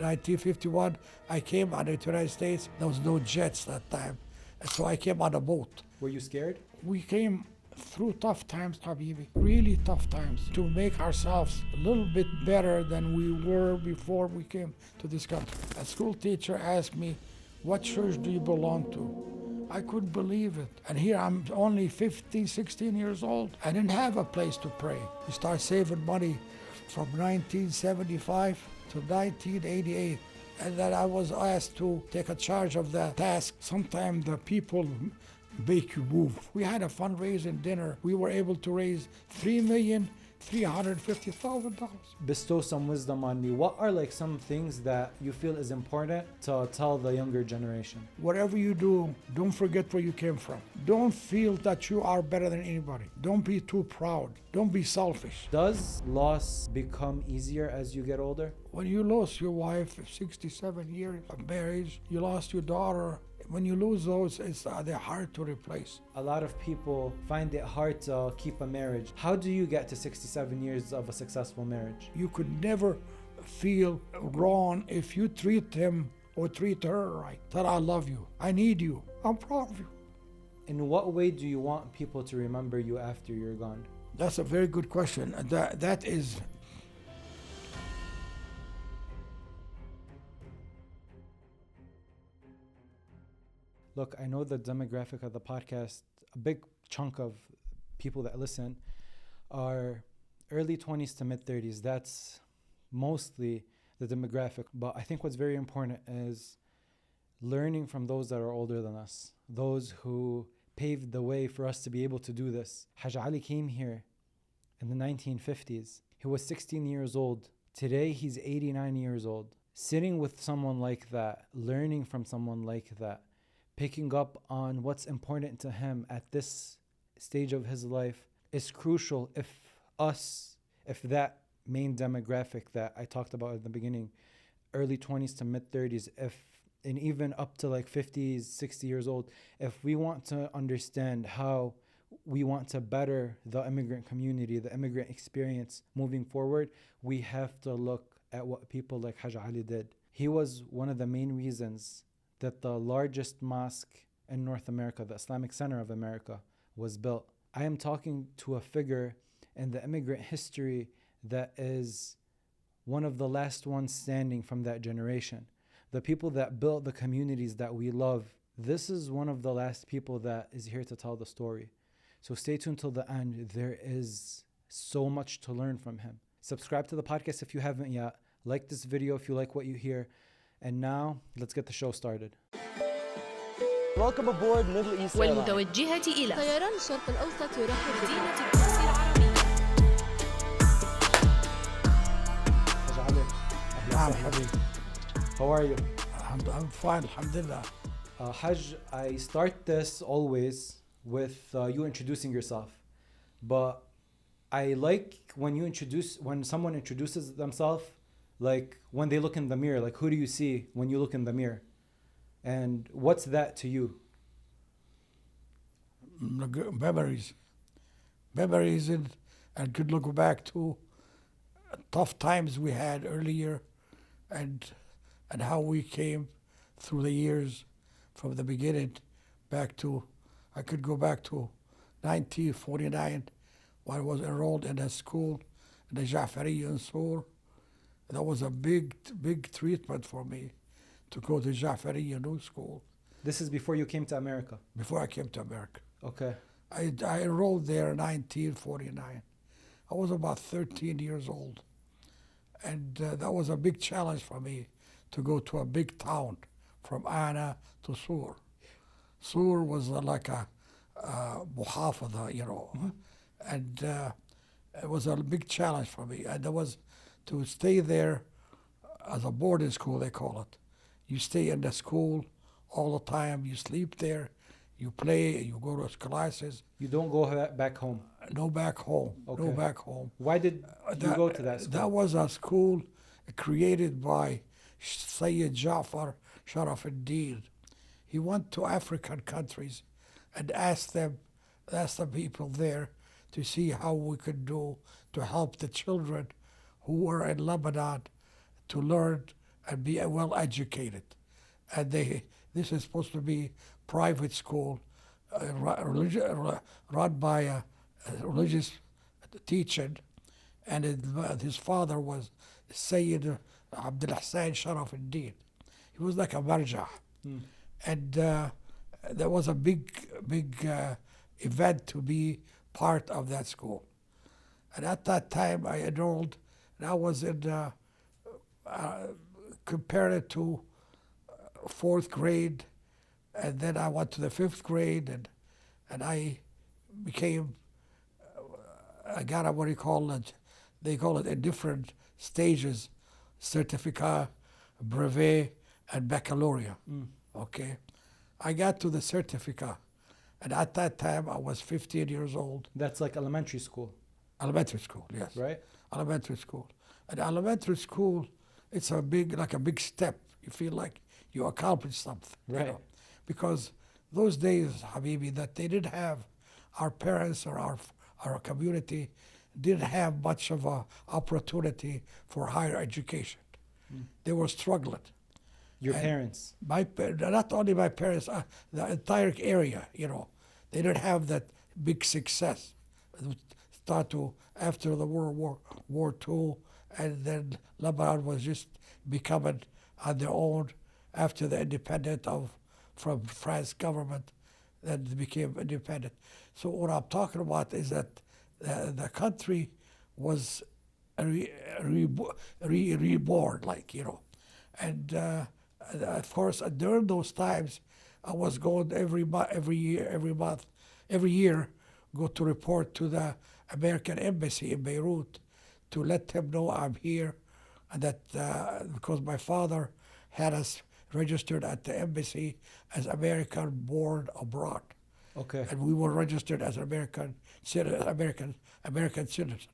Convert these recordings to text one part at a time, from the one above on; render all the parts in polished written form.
1951, I came on the United States. There was no jets that time. And so I came on a boat. Were you scared? We came through tough times, Habibi, really tough times, to make ourselves a little bit better than we were before we came to this country. A school teacher asked me, what church do you belong to? I couldn't believe it. And here I'm only 15, 16 years old. I didn't have a place to pray. We start saving money from 1975 to 1988. And then I was asked to take a charge of the task. Sometimes the people make you move. We had a fundraising dinner. We were able to raise $3,350,000. Bestow some wisdom on me. What are like some things that you feel is important to tell the younger generation? Whatever you do, don't forget where you came from. Don't feel that you are better than anybody. Don't be too proud. Don't be selfish. Does loss become easier as you get older? When you lost your wife, 67 years of marriage, you lost your daughter. When you lose those, they're hard to replace. A lot of people find it hard to keep a marriage. How do you get to 67 years of a successful marriage? You could never feel wrong if you treat him or treat her right. That I love you, I need you, I'm proud of you. In what way do you want people to remember you after you're gone? That's a very good question. That is... Look, I know the demographic of the podcast, a big chunk of people that listen are early 20s to mid 30s. That's mostly the demographic. But I think what's very important is learning from those that are older than us, those who paved the way for us to be able to do this. Haj Ali came here in the 1950s. He was 16 years old. Today, he's 89 years old. Sitting with someone like that, learning from someone like that, picking up on what's important to him at this stage of his life is crucial if that main demographic that I talked about at the beginning, early 20s to mid 30s, and even up to like 50s, 60 years old, if we want to understand how we want to better the immigrant community, the immigrant experience moving forward, we have to look at what people like Haj Ali did. He was one of the main reasons that the largest mosque in North America, the Islamic Center of America, was built. I am talking to a figure in the immigrant history that is one of the last ones standing from that generation. The people that built the communities that we love, this is one of the last people that is here to tell the story. So stay tuned till the end. There is so much to learn from him. Subscribe to the podcast if you haven't yet. Like this video if you like what you hear. And now, let's get the show started. Welcome aboard Middle East Airlines. والمتوجهة إلى طيران الشرق الأوسط يرحب مدينة القدس العربية. Haj Ali, نعم حبيبي. how are you? I'm fine, alhamdulillah. Haj, I start this always with you introducing yourself. But I like when someone introduces themselves, like when they look in the mirror, like who do you see when you look in the mirror? And what's that to you? Memories and could look back to tough times we had earlier and how we came through the years from the beginning back to, I could go back to 1949 when I was enrolled in a school in the Jaafariya in Sur. That was a big treatment for me to go to Jaafariya New School. This is before you came to America? Before I came to America. Okay. I enrolled there in 1949. I was about 13 years old. And that was a big challenge for me to go to a big town from Ana to Sur. Sur was like a muhafada, you know. Mm-hmm. And it was a big challenge for me. And there was to stay there as a boarding school, they call it. You stay in the school all the time. You sleep there. You play. You go to classes. You don't go back home? No back home. Okay. No back home. Why did you go to that school? That was a school created by Sayyid Jaafar Sharaf al-Din. He went to African countries and asked the people there to see how we could do to help the children who were in Lebanon to learn and be well educated. And this is supposed to be private school, run by a religious teacher, and his father was Sayyid Abdul Hassan Sharaf al-Din. He was like a marja. And there was a big event to be part of that school. And at that time I enrolled, and I was in, compared it to fourth grade, and then I went to the fifth grade, and I became, I got a, what do you call it, they call it in different stages, certificate, brevet, and baccalaureate. Okay, I got to the certificate, and at that time I was 15 years old. That's like elementary school. Elementary school, yes. Right? Elementary school. And elementary school, it's a big, like a big step. You feel like you accomplished something. Right. You know? Because those days, Habibi, that they didn't have, our parents or our community didn't have much of a opportunity for higher education. They were struggling. Your And parents. Not only my parents, the entire area, you know, they didn't have that big success. Start to after the World War II, and then Lebanon was just becoming on their own after the independence from France government, then they became independent. So what I'm talking about is that the country was reborn, like, you know, and of course during those times I was going every year go to report to the American embassy in Beirut to let them know I'm here, and that because my father had us registered at the embassy as American born abroad. Okay. And we were registered as American citizen.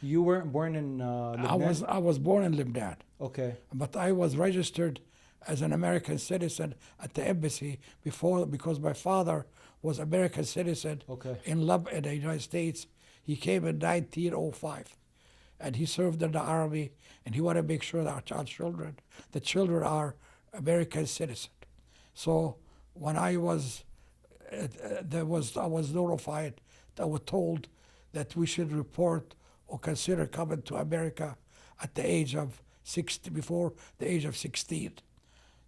You weren't born in Lebanon? I was born in Lebanon, Okay. but I was registered as an American citizen at the embassy before, because my father was American citizen Okay. in the United States. He came in 1905, and he served in the army, and he wanted to make sure that our children, the children are American citizen. So when I was notified, I was told that we should report or consider coming to America at the age of 60, before the age of 16.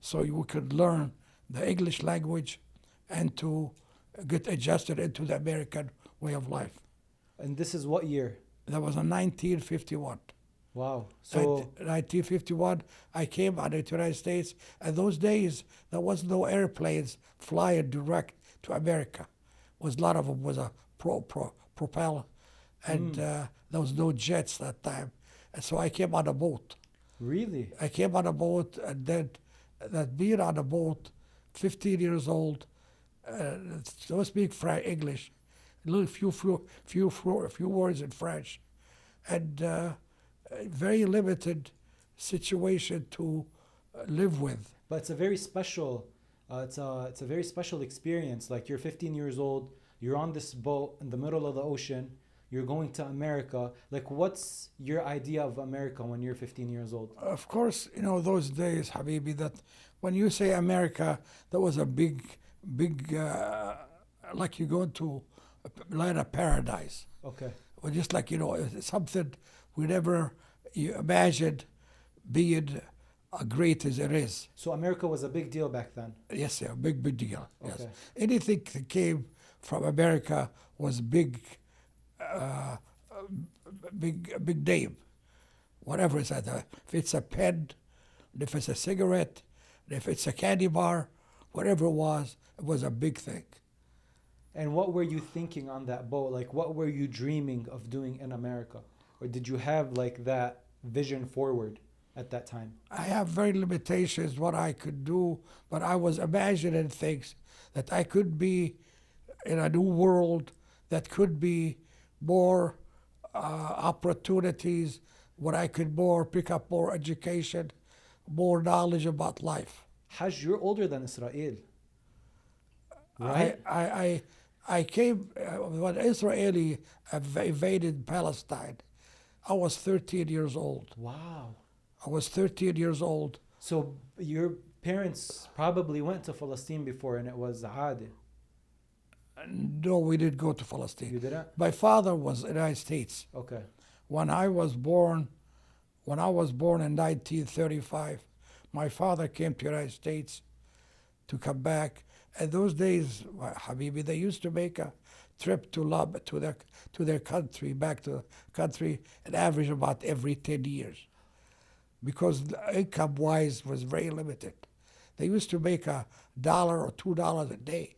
So you could learn the English language and to get adjusted into the American way of life. And this is what year? That was in 1951. Wow. So 1951, I came out of the United States, and those days there was no airplanes flying direct to America. Was a lot of them was a propeller, and there was no jets that time, and so I came on a boat. really? I came on a boat, and then that being on a boat, 15 years old, don't speak English, a few words in French, and very limited situation to live with. But it's a very special it's a very special experience. Like, you're 15 years old, you're on this boat in the middle of the ocean, you're going to America. Like, what's your idea of America when you're 15 years old? Of course, you know, those days, Habibi, that when you say America, that was a big, like you go to a land of paradise. Okay. Well, just like, you know, it's something we never imagined being great as it is. So America was a big deal back then. Yes, yeah, big deal. Yes. Okay. Anything that came from America was big name. Whatever it's at. If it's a pen, if it's a cigarette, if it's a candy bar, whatever it was a big thing. And what were you thinking on that boat? Like, what were you dreaming of doing in America? Or did you have like that vision forward at that time? I have very limitations what I could do, but I was imagining things that I could be in a new world that could be more opportunities, where I could pick up more education, more knowledge about life. Haj, you're older than Israel, right? I came when Israeli invaded Palestine. I was 13 years old. Wow. I was 13 years old So your parents probably went to Palestine before and it was عادي. No, we didn't go to Palestine. You didn't? My father was in the United States. Okay. When I was born in 1935, my father came to the United States to come back. And those days, Habibi, they used to make a trip to their country, back to the country, an average about every 10 years. Because the income-wise was very limited. They used to make $1 or $2 a day.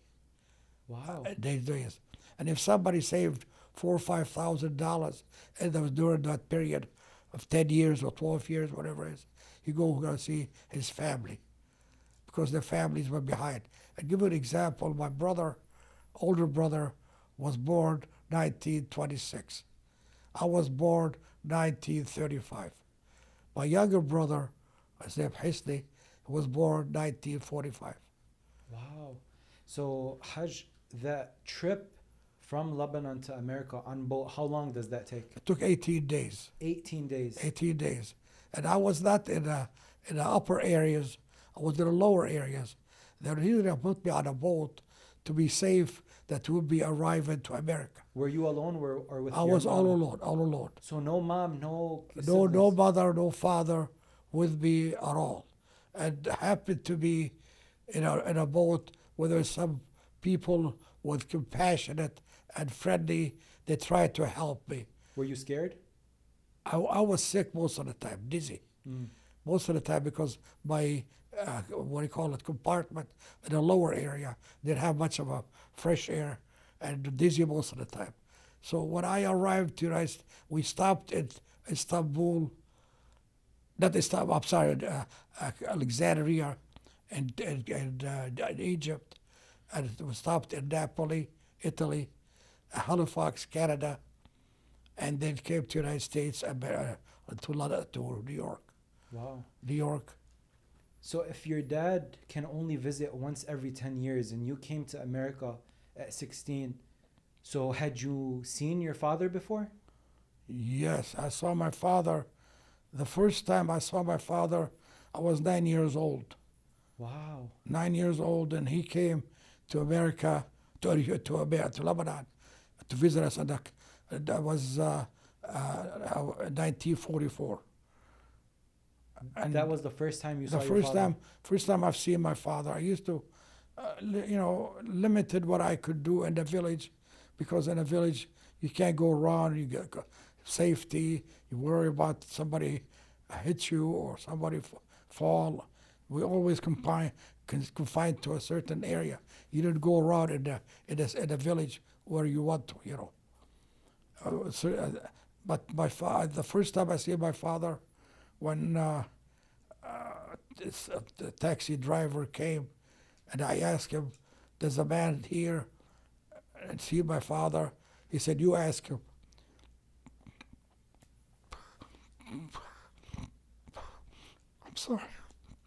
Wow. Days. And if somebody saved $4,000 or $5,000, and that was during that period of 10 years or 12 years, whatever it is, he go see his family because their families were behind. I'll give you an example. My older brother, was born 1926. I was born 1935. My younger brother, Asif Hisni, was born 1945. Wow. So Hajj, that trip from Lebanon to America on boat, how long does that take? It took 18 days. 18 days. 18 days. And I was not in the upper areas. I was in the lower areas. They really put me on a boat to be safe that we would be arriving to America. Were you alone or with I your was mom? all alone. So no mom, no No siblings? mother, no father with me at all. And happened to be in a boat where there were some people with compassionate and friendly. They tried to help me. Were you scared? I was sick most of the time, dizzy. Most of the time because my, compartment in the lower area didn't have much of a fresh air and dizzy most of the time. So when I arrived to we stopped in Istanbul, not Istanbul, I'm sorry, Alexandria and Egypt, and we stopped in Napoli, Italy, Halifax, Canada, and then came to the United States to New York. Wow. New York. So if your dad can only visit once every 10 years and you came to America at 16, so had you seen your father before? Yes, I saw my father. The first time I saw my father, I was 9 years old. Wow. 9 years old, and he came to America, to Lebanon, to visit us. And that was 1944. And That was the first time you saw the your father? first time I've seen my father. I used to, limited what I could do in the village, because in a village you can't go around. You get safety. You worry about somebody hit you or somebody fall. We always confined to a certain area. You didn't go around in the village where you want to. But the first time I see my father, when the taxi driver came, and I asked him, "Does a man here and see my father?" He said, "You ask him." I'm sorry.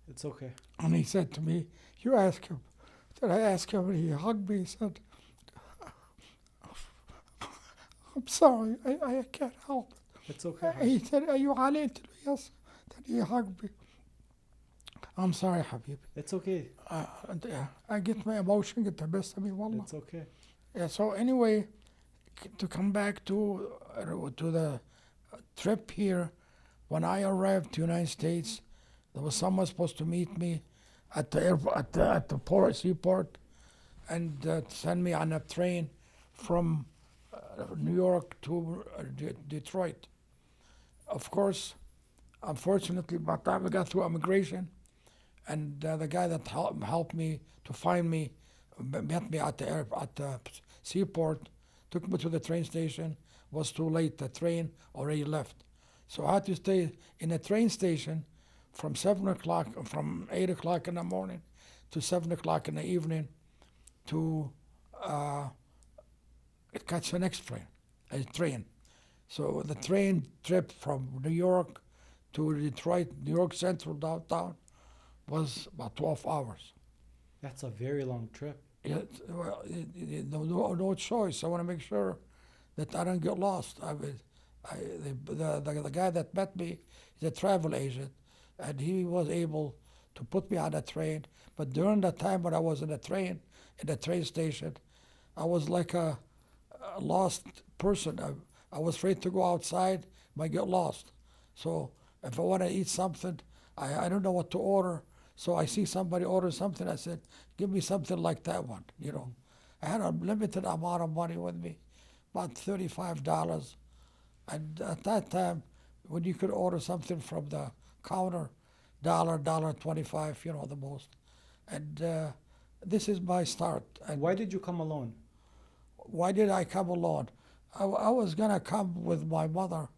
It's okay. And he said to me, "You ask him." Then I asked him, and he hugged me. He said, "I'm sorry, I can't help it." It's okay. He said, "Are you Ali?" Yes. Then he hugged me. I'm sorry, Habib. It's okay. I get my emotion get the best of me, wallah. It's okay. Yeah, so anyway, to come back to the trip here, when I arrived to the United States, there was someone supposed to meet me at the airport, at the seaport, and send me on a train from New York to Detroit. Of course, unfortunately, by the time I got through immigration, and the guy that helped me to find me, met me at the seaport, took me to the train station, was too late, the train already left. So I had to stay in a train station from 8 o'clock in the morning to 7 o'clock in the evening to catch the next train. So the train trip from New York to Detroit, New York Central downtown, was about 12 hours. That's a very long trip. Yeah, well, no choice. I want to make sure that I don't get lost. The guy that met me is a travel agent, and he was able to put me on a train. But during the time when I was in the train station, I was like a lost person. I was afraid to go outside, might get lost. So if I want to eat something, I don't know what to order. So I see somebody order something. I said, give me something like that one, you know. I had a limited amount of money with me, about $35. And at that time, when you could order something from the counter, $1.25, you know, the most. And this is my start. And Why did you come alone? why did I come alone? I was gonna come with my mother.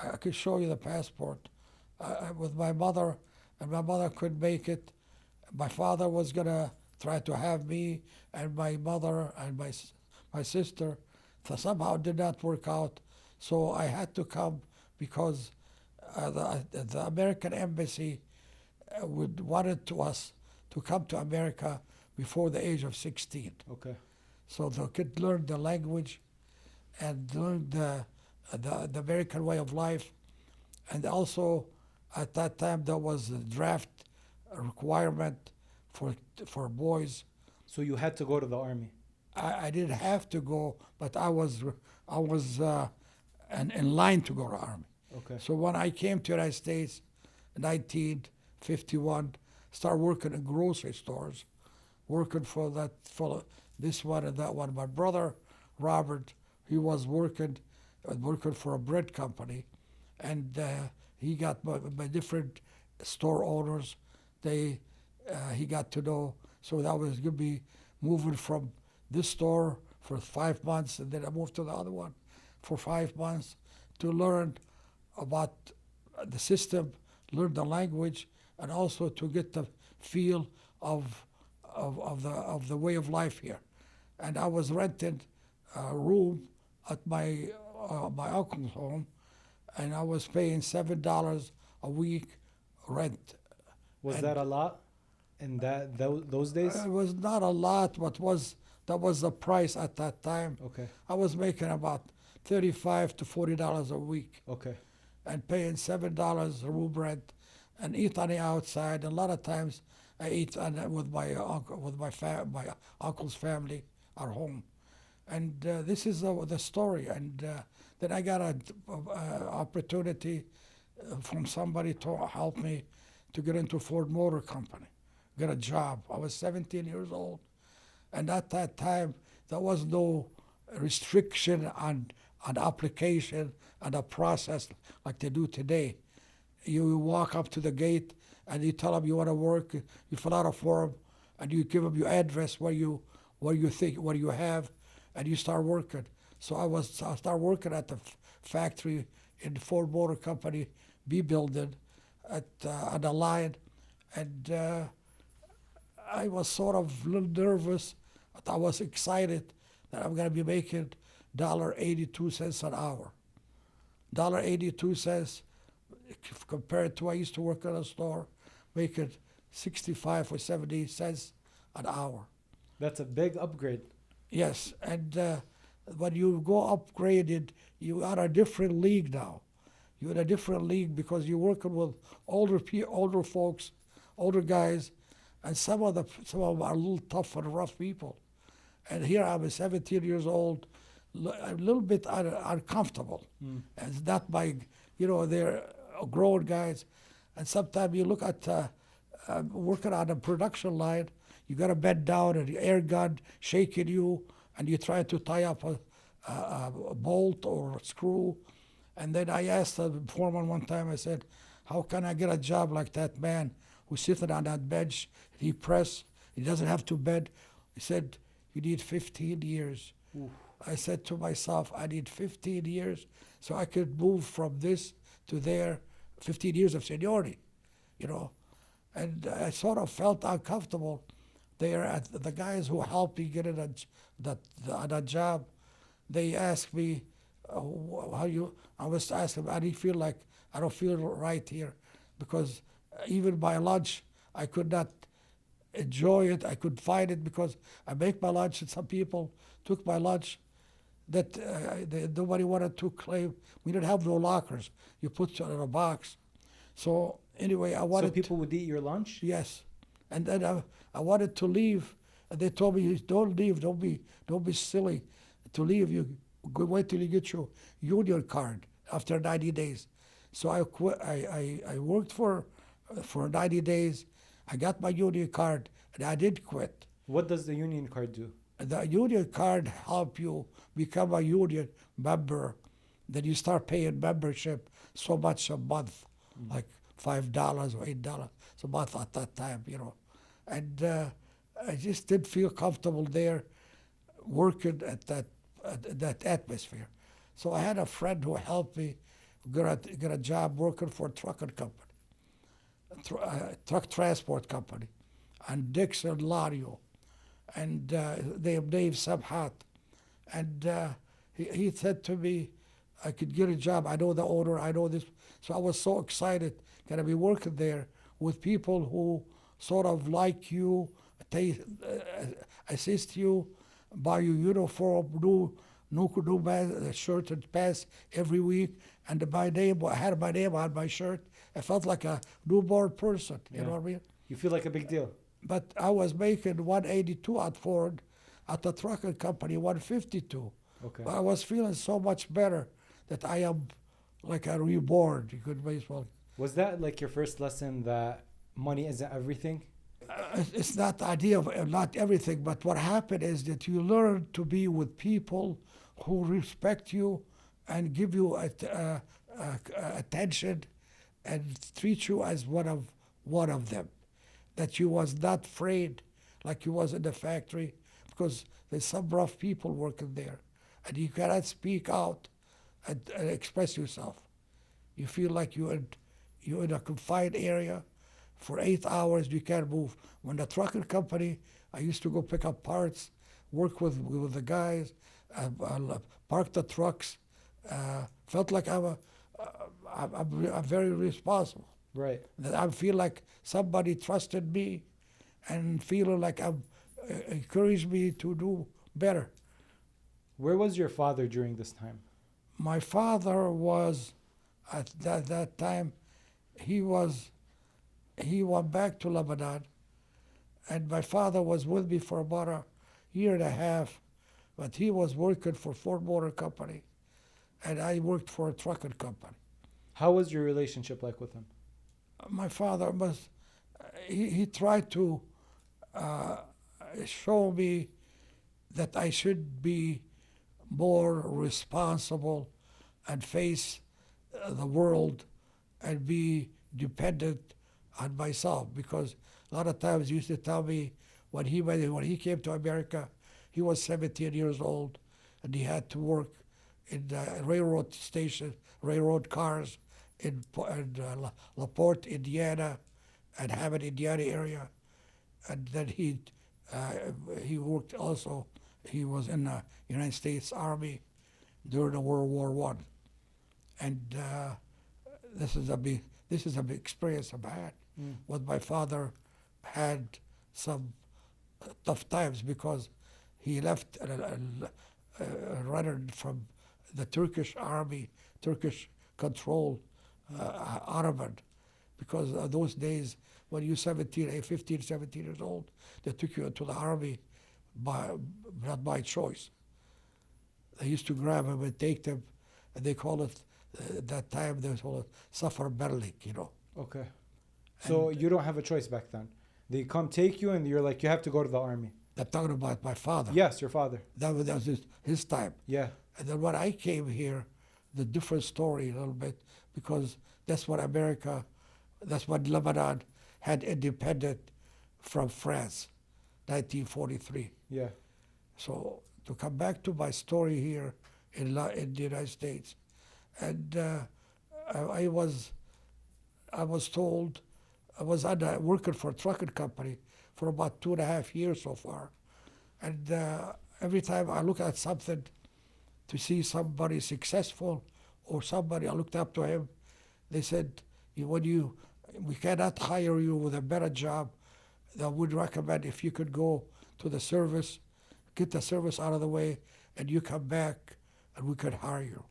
I could show you the passport. With my mother, and my mother couldn't make it. My father was gonna try to have me and my mother and my sister. So somehow it did not work out. So I had to come because the American embassy wanted us to come to America before the age of 16. Okay. So they could learn the language and learn the American way of life. And also, at that time, there was a draft requirement for boys. So you had to go to the army. I didn't have to go, but I was in line to go to army. Okay. So when I came to the United States in 1951, started working in grocery stores, working for this one and that one. My brother, Robert, he was working for a bread company, and he got by different store owners. He got to know, so that was going to be moving from this store for 5 months, and then I moved to the other one for 5 months to learn about the system, learn the language, and also to get the feel of the way of life here. And I was renting a room at my uncle's home, and I was paying $7 a week rent. Was that a lot in those days? It was not a lot, but that was the price at that time. Okay. I was making about $35 to $40 a week, Okay. and paying $7 room rent, and eat on the outside. A lot of times, I eat with my uncle's family at home, and this is the story. And then I got an opportunity from somebody to help me to get into Ford Motor Company, get a job. I was 17 years old, and at that time there was no restriction on application and a process like they do today. You walk up to the gate and you tell them you want to work. You fill out a form and you give them your address where you have, and you start working. So I started working at the factory in the Ford Motor Company B building on the line, and I was sort of a little nervous, but I was excited that I'm going to be making $1.82 an hour. $1.82 compared to I used to work in a store, making 65 or 70 cents an hour. That's a big upgrade. Yes, and when you go upgraded, you are a different league now. You're in a different league because you're working with older folks, older guys, and some of them are a little tough and rough people. And here I'm 17 years old, a little bit uncomfortable. And it's not my, they're grown guys. And sometimes you look at working on a production line, you got to bend down and the air gun shaking you, and you try to tie up a bolt or a screw. And then I asked the foreman one time, I said, how can I get a job like that man who's sitting on that bench, he doesn't have to bend. He said, you need 15 years. Oof. I said to myself, I need 15 years so I could move from this to there, 15 years of seniority, And I sort of felt uncomfortable there. At the guys who helped me get in that job, they asked me, I was asking, I didn't feel like, I don't feel right here, because even my lunch, I could not enjoy it. I could find it because I make my lunch, and some people took my lunch that nobody wanted to claim. We didn't have no lockers. You put it in a box. So anyway, I So wanted people would eat your lunch? yes, and then I wanted to leave, and they told me, "Don't leave. Don't be silly. To leave, you wait till you get your union card after 90 days." So I quit. I worked for 90 days. I got my union card, and I did quit. What does the union card do? The union card help you become a union member. Then you start paying membership so much a month, like $5 or $8 a month at that time, you know. And I just didn't feel comfortable there working at that atmosphere. So I had a friend who helped me get a job working for a trucking company, truck transport company, and Dixon Lario, and they named Samhat. And he said to me, I could get a job. I know the owner. I know this. So I was so excited that I'd be working there with people who sort of like you, assist you, buy you uniform, new shirt and pants every week. And my name, I had my name on my shirt. I felt like a newborn person. You know what I mean? You feel like a big deal. But I was making 182 at Ford, at the trucking company 152. Okay. But I was feeling so much better that I am like a reborn. You could baseball. Was that like your first lesson that money isn't everything? It's not the idea of not everything, but what happened is that you learn to be with people who respect you and give you attention and treat you as one of them. That you was not afraid like you was in the factory, because there's some rough people working there, and you cannot speak out and express yourself. You feel like you're in a confined area. For 8 hours, you can't move. When the trucking company, I used to go pick up parts, work with the guys, park the trucks. Felt like I'm very responsible. Right. That I feel like somebody trusted me, and feeling like encouraged me to do better. Where was your father during this time? My father was at that time. He went back to Lebanon, and my father was with me for about a year and a half, but he was working for Ford Motor Company, and I worked for a trucking company. How was your relationship like with him? My father he tried to show me that I should be more responsible and face the world and be dependent on myself, because a lot of times he used to tell me when he came to America, he was 17 years old, and he had to work in railroad stations, railroad cars in LaPorte, Indiana, and Hammond, Indiana area, and then he worked also. He was in the United States Army during the World War One, and this is a big experience I've had. With my father, had some tough times because he left running from the Turkish army, Turkish control, Ottoman, because those days when you're 15, 17 years old, they took you into the army not by choice. They used to grab them and take them, and they call it, that time they call it Safar Berlik, you know. Okay. So you don't have a choice back then. They come take you and you're like, you have to go to the army. I'm talking about my father. Yes, your father. That was his time. Yeah. And then when I came here, the different story a little bit, because that's what Lebanon had independent from France, 1943. Yeah. So to come back to my story here in the United States, and I was told, I was working for a trucking company for about 2.5 years so far, and every time I look at something to see somebody successful or somebody I looked up to him, they said, we cannot hire you with a better job. I would recommend if you could go to the service, get the service out of the way, and you come back and we could hire you.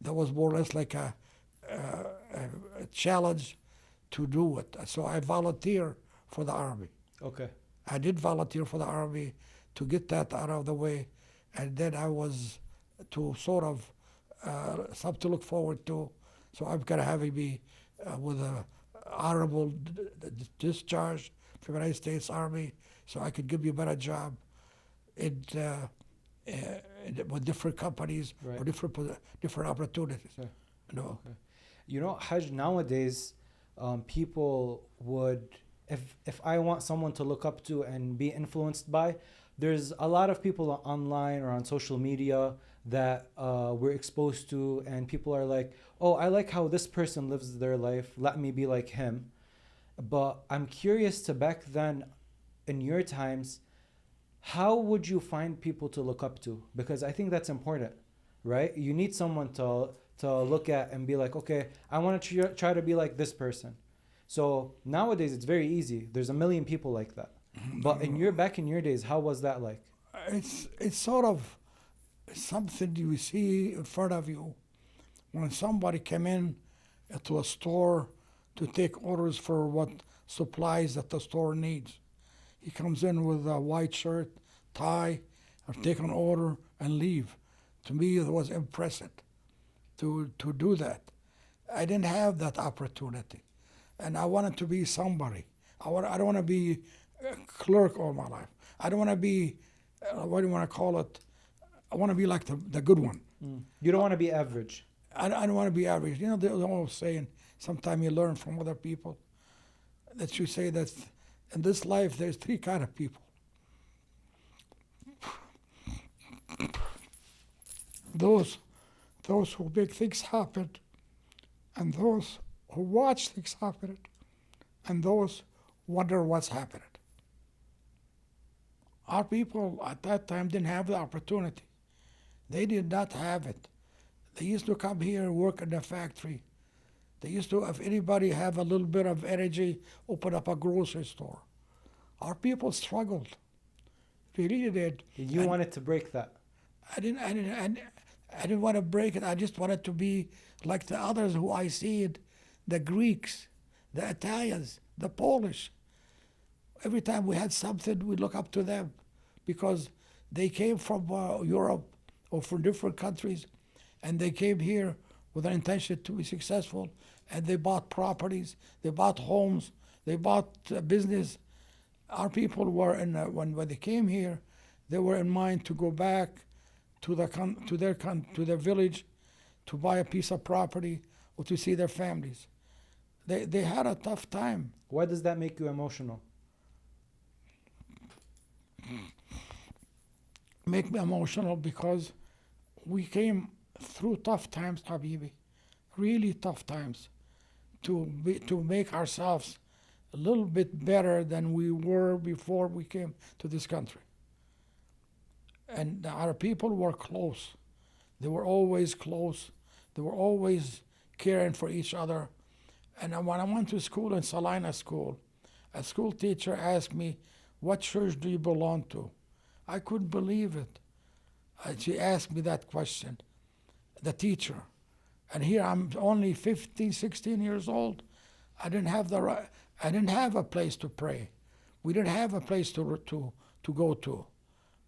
That was more or less like a challenge to do it. So I volunteer for the Army. Okay. I did volunteer for the Army to get that out of the way, and then I was to sort of something to look forward to. So I'm gonna have to be with a honorable discharge from the United States Army, so I could give you a better job with different companies Right. or different opportunities. Sure. No. Okay. You know, Hajj, nowadays, people would, if I want someone to look up to and be influenced by, there's a lot of people online or on social media that we're exposed to, and people are like, oh, I like how this person lives their life, let me be like him. But I'm curious to back then, in your times, how would you find people to look up to? Because I think that's important, right? You need someone to look at and be like, okay, I want to try to be like this person. So nowadays it's very easy. There's a million people like that. But back in your days, how was that like? It's sort of something you see in front of you when somebody came in to a store to take orders for what supplies that the store needs. He comes in with a white shirt, tie, or take an order and leave. To me, it was impressive to do that. I didn't have that opportunity, and I wanted to be somebody. I don't want to be a clerk all my life. I don't want to be, what do you want to call it? I want to be like the good one. You don't want to be average. I don't want to be average. You know, they're always saying, sometimes you learn from other people, that you say that in this life there's three kind of people. Those who make things happen, and those who watch things happen, and those who wonder what's happening. Our people at that time didn't have the opportunity. They did not have it. They used to come here and work in the factory. They used to, if anybody have a little bit of energy, open up a grocery store. Our people struggled. They really did. You wanted to break that. I didn't want to break it. I just wanted to be like the others who I see it, the Greeks, the Italians, the Polish. Every time we had something, we look up to them because they came from Europe or from different countries, and they came here with an intention to be successful, and they bought properties, they bought homes, they bought business. Our people were when they came here, they were in mind to go back to their village, to buy a piece of property or to see their families. They had a tough time. Why does that make you emotional? Make me emotional because we came through tough times, Habibi, really tough times, to make ourselves a little bit better than we were before we came to this country. And our people were close. They were always close. They were always caring for each other. And when I went to school in Salina School, a school teacher asked me, "What church do you belong to?" I couldn't believe it. She asked me that question, the teacher. And here I'm only 15, 16 years old. I didn't have a place to pray. We didn't have a place to go to.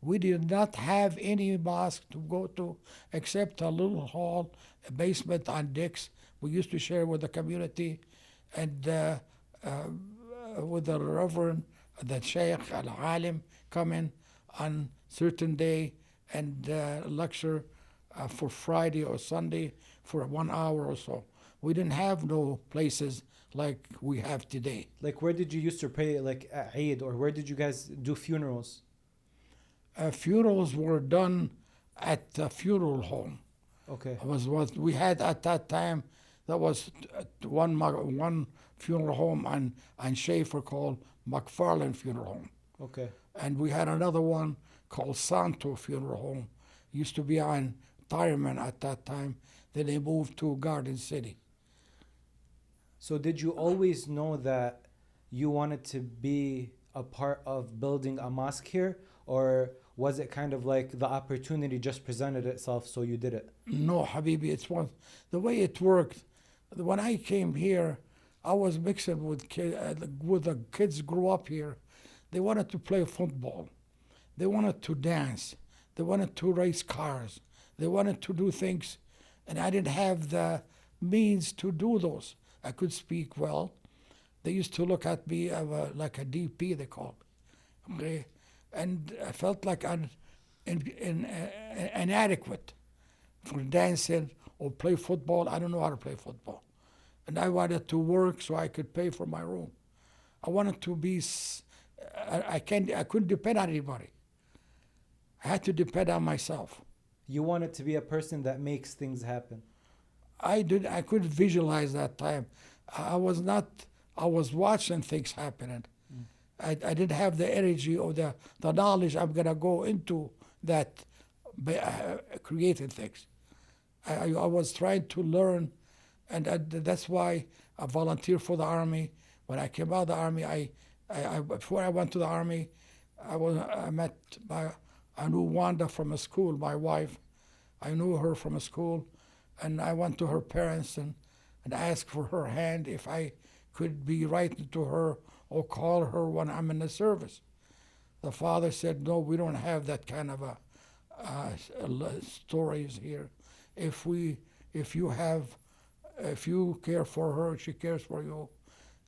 We did not have any mosque to go to except a little hall, a basement on decks. We used to share with the community, and with the Reverend, the Sheikh Al-Alim come in on certain day and lecture for Friday or Sunday for 1 hour or so. We didn't have no places like we have today. Like, where did you used to pray, like at Eid, or where did you guys do funerals? Funerals were done at the funeral home. Okay. Was what we had at that time. That was one funeral home on Schaefer called McFarland Funeral Home. Okay. And we had another one called Santo Funeral Home. Used to be on Tireman at that time. Then they moved to Garden City. So did you always know that you wanted to be a part of building a mosque here? Or was it kind of like the opportunity just presented itself, so you did it? No, Habibi, the way it worked. When I came here, I was mixing with with the kids grew up here. They wanted to play football. They wanted to dance. They wanted to race cars. They wanted to do things, and I didn't have the means to do those. I could speak well. They used to look at me like a DP, they call me. Okay? And I felt like I'm inadequate for dancing or play football. I don't know how to play football. And I wanted to work so I could pay for my room. I wanted to be, I couldn't depend on anybody. I had to depend on myself. You wanted to be a person that makes things happen. I couldn't visualize that time. I was watching things happening. I didn't have the energy or the knowledge I'm going to go into that creating things. I was trying to learn, and that's why I volunteered for the Army. When I came out of the Army, I before I went to the Army, I knew Wanda from a school, my wife. I knew her from a school, and I went to her parents and asked for her hand if I could be writing to her or call her when I'm in the service. The father said, no, we don't have that kind of stories here. If you care for her, she cares for you,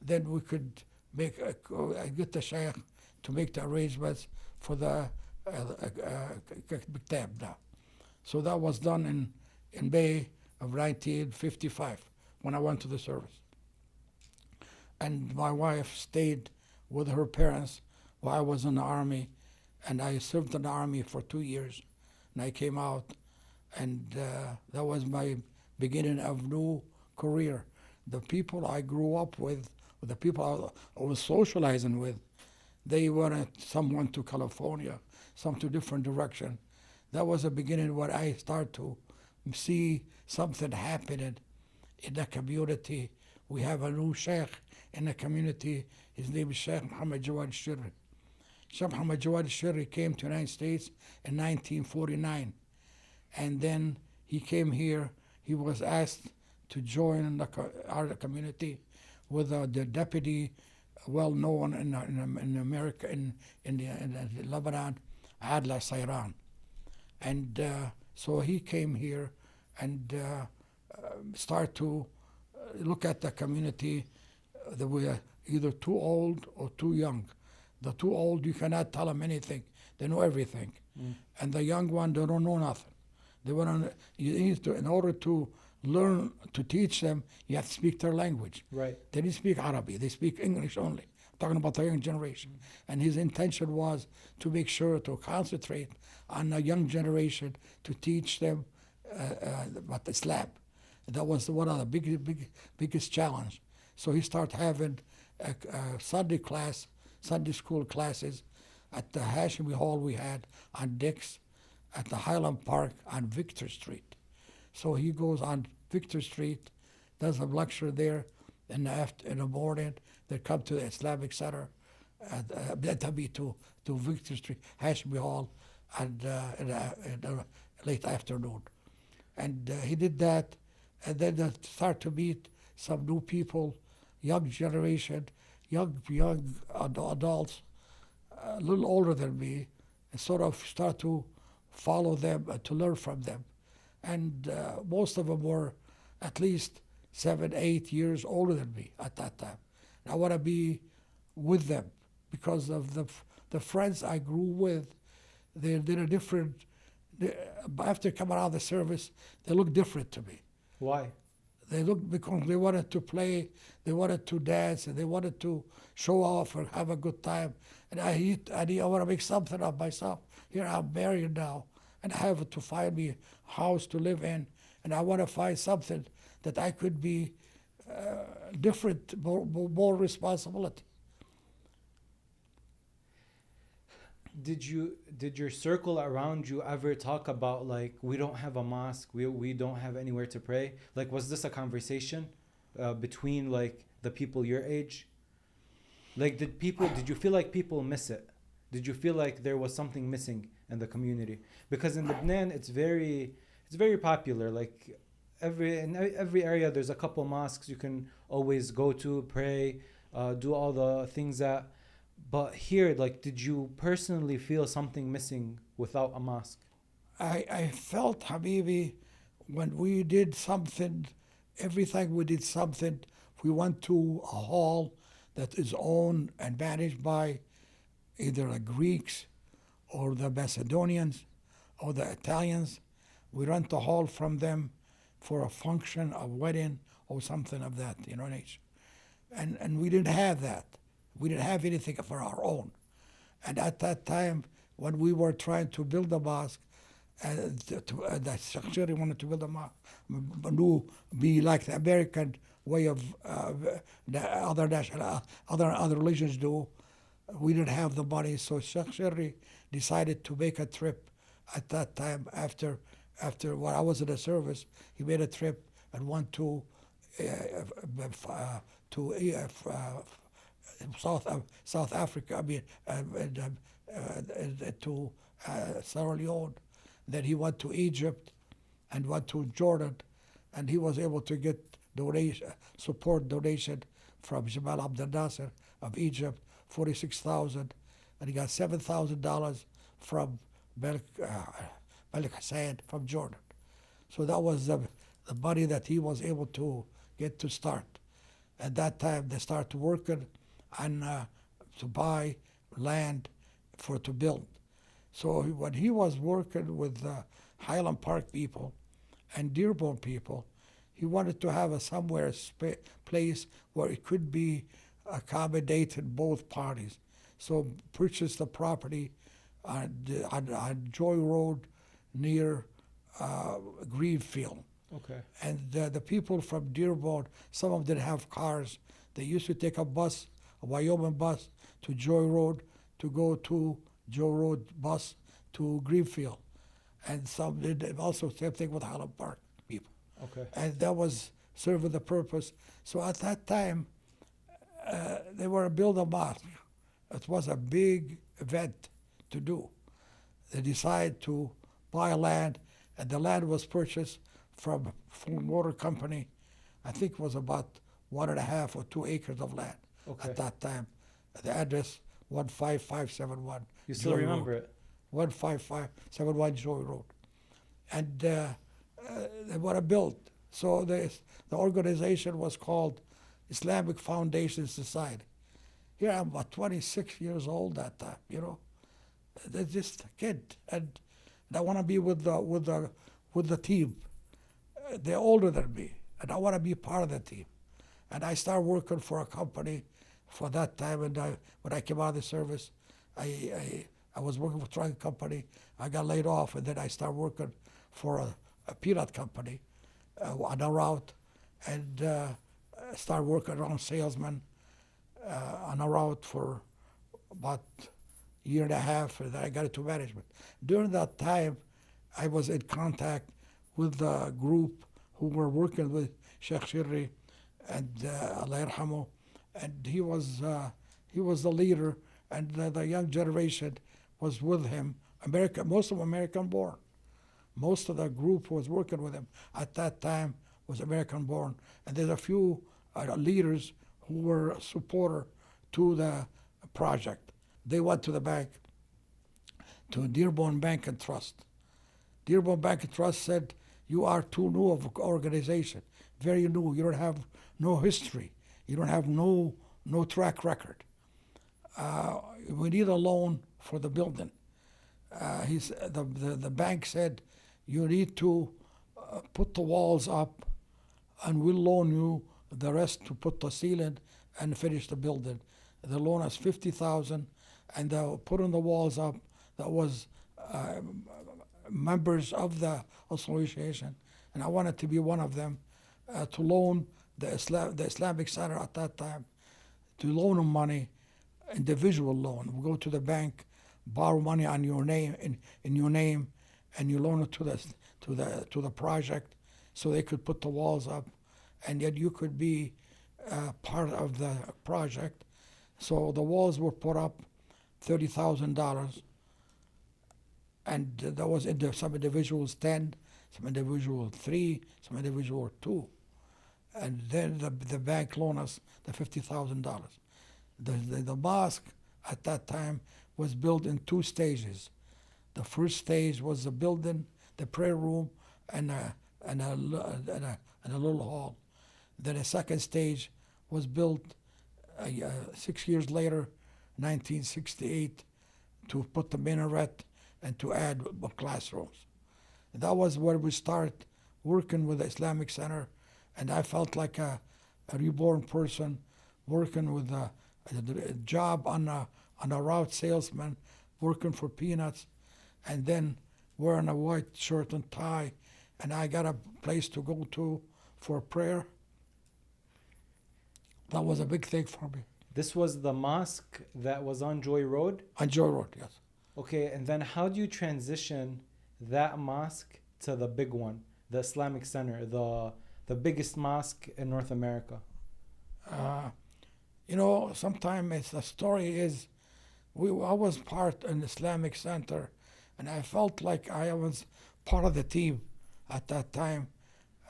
then we could get the sheikh to make the arrangements for the kitab now. So that was done in May of 1955 when I went to the service. And my wife stayed with her parents while I was in the Army, and I served in the Army for 2 years, and I came out, and that was my beginning of new career. The people I grew up with, the people I was socializing with, they wanted someone to California, some to different direction. That was the beginning where I started to see something happening in the community. We have a new sheikh in the community. His name is Sheikh Muhammad Jawad Shirri. Sheikh Muhammad Jawad Shirri came to the United States in 1949. And then he came here. He was asked to join our community with the deputy, well known in America, in Lebanon, Haj Ali Showing. And so he came here and started to look at the community. They were either too old or too young. The too old, you cannot tell them anything. They know everything. And the young one, they don't know nothing. You need to, in order to learn, to teach them, you have to speak their language. Right. They didn't speak Arabic, they speak English only. I'm talking about the young generation. And his intention was to make sure to concentrate on the young generation to teach them about Islam. That was one of the biggest challenge. So he started having Sunday school classes at the Hashimi Hall we had on Dix, at the Highland Park on Victor Street. So he goes on Victor Street, does a lecture there in the morning. They come to the Islamic Center, to Victor Street, Hashimi Hall, and in the late afternoon. And he did that, and then they start to meet some new people, young generation, young adults, a little older than me, and sort of start to follow them, to learn from them. And most of them were at least 7, 8 years older than me at that time. And I want to be with them because of the friends I grew with. They're a different. After coming out of the service, they look different to me. Why? They look because they wanted to play, they wanted to dance, and they wanted to show off and have a good time. And I want to make something of myself. Here I'm married now, and I have to find me a house to live in, and I want to find something that I could be different, more responsibility. Did your circle around you ever talk about, like, we don't have a mosque, we don't have anywhere to pray? Like, was this a conversation between, like, the people your age? Like, did you feel like people miss it? Did you feel like there was something missing in the community? Because in Lebanon, it's very popular. Like, every area there's a couple mosques you can always go to, pray, do all the things that. But here, like, did you personally feel something missing without a mosque? I felt, Habibi, when we did something, everything we did something, we went to a hall that is owned and managed by either the Greeks or the Macedonians or the Italians. We rent the hall from them for a function, a wedding, or something of that, nature. And we didn't have that. We didn't have anything for our own. And at that time, when we were trying to build a mosque, the Sheikh wanted to build a mosque, be like the American way of the other religions do. We didn't have the money, so Sheikh decided to make a trip at that time after when I was in the service. He made a trip and went to South Africa. I mean, to Sierra Leone. Then he went to Egypt and went to Jordan, and he was able to get support donation from Jamal Abdel Nasser of Egypt, $46,000, and he got $7,000 from Malik Hussein from Jordan. So that was the money that he was able to get to start. At that time, they started working on to buy land to build. So when he was working with the Highland Park people and Dearborn people, he wanted to have a place where it could be accommodated both parties. So purchased the property on Joy Road near Greenfield. Okay. And the people from Dearborn, some of them didn't have cars. They used to take a Wyoming bus to Joy Road to go to Joy Road bus to Greenfield. And some did also same thing with Highland Park people. Okay. And that was serving the purpose. So at that time, they were building a mosque. It was a big event to do. They decided to buy land, and the land was purchased from Water Company. I think it was about 1.5 or 2 acres of land at that time. The address 15571. You still remember it? 15571 Joy Road. And they were built. So the organization was called Islamic Foundation Society. Here I'm about 26 years old that time, They're just a kid. And I want to be with the team. They're older than me, and I want to be part of the team. And I started working for a company for that time. And when I came out of the service, I was working for a trucking company. I got laid off, and then I started working for a peanut company on a route, and started working around salesman on a route for about a year and a half, and then I got into management. During that time, I was in contact with the group who were working with Sheikh Shirri and Allah Yarhamu, and he was the leader, and the young generation was with him. Most of them American born. Most of the group who was working with him at that time was American born, and there's a few leaders who were a supporter to the project. They went to the bank, to Dearborn Bank and Trust. Dearborn Bank and Trust said, "You are too new of an organization, very new. You don't have no history. You don't have no track record. We need a loan for the building." The bank said, "You need to put the walls up, and we'll loan you the rest to put the ceiling and finish the building." They loan us $50,000, and they'll put on the walls up. That was members of the association, and I wanted to be one of them, to loan the Islamic Center at that time, to loan them money, individual loan. We go to the bank, borrow money on your name in your name, and you loan it to the project, so they could put the walls up, and yet you could be part of the project. So the walls were put up, $30,000, and there was some individuals 10, some individual 3, some individual 2. And then the bank loaned us the $50,000. The mosque at that time was built in 2 stages. The first stage was the building, the prayer room, and a little hall. Then the second stage was built 6 years later, 1968, to put the minaret and to add classrooms. That was where we started working with the Islamic Center, and I felt like a reborn person working with a job on a route salesman, working for peanuts, and then wearing a white shirt and tie, and I got a place to go to for prayer. That was a big thing for me. This was the mosque that was on Joy Road? On Joy Road, yes. Okay, and then how do you transition that mosque to the big one, the Islamic Center, the biggest mosque in North America? Sometimes the story is, I was part in the Islamic Center, and I felt like I was part of the team at that time.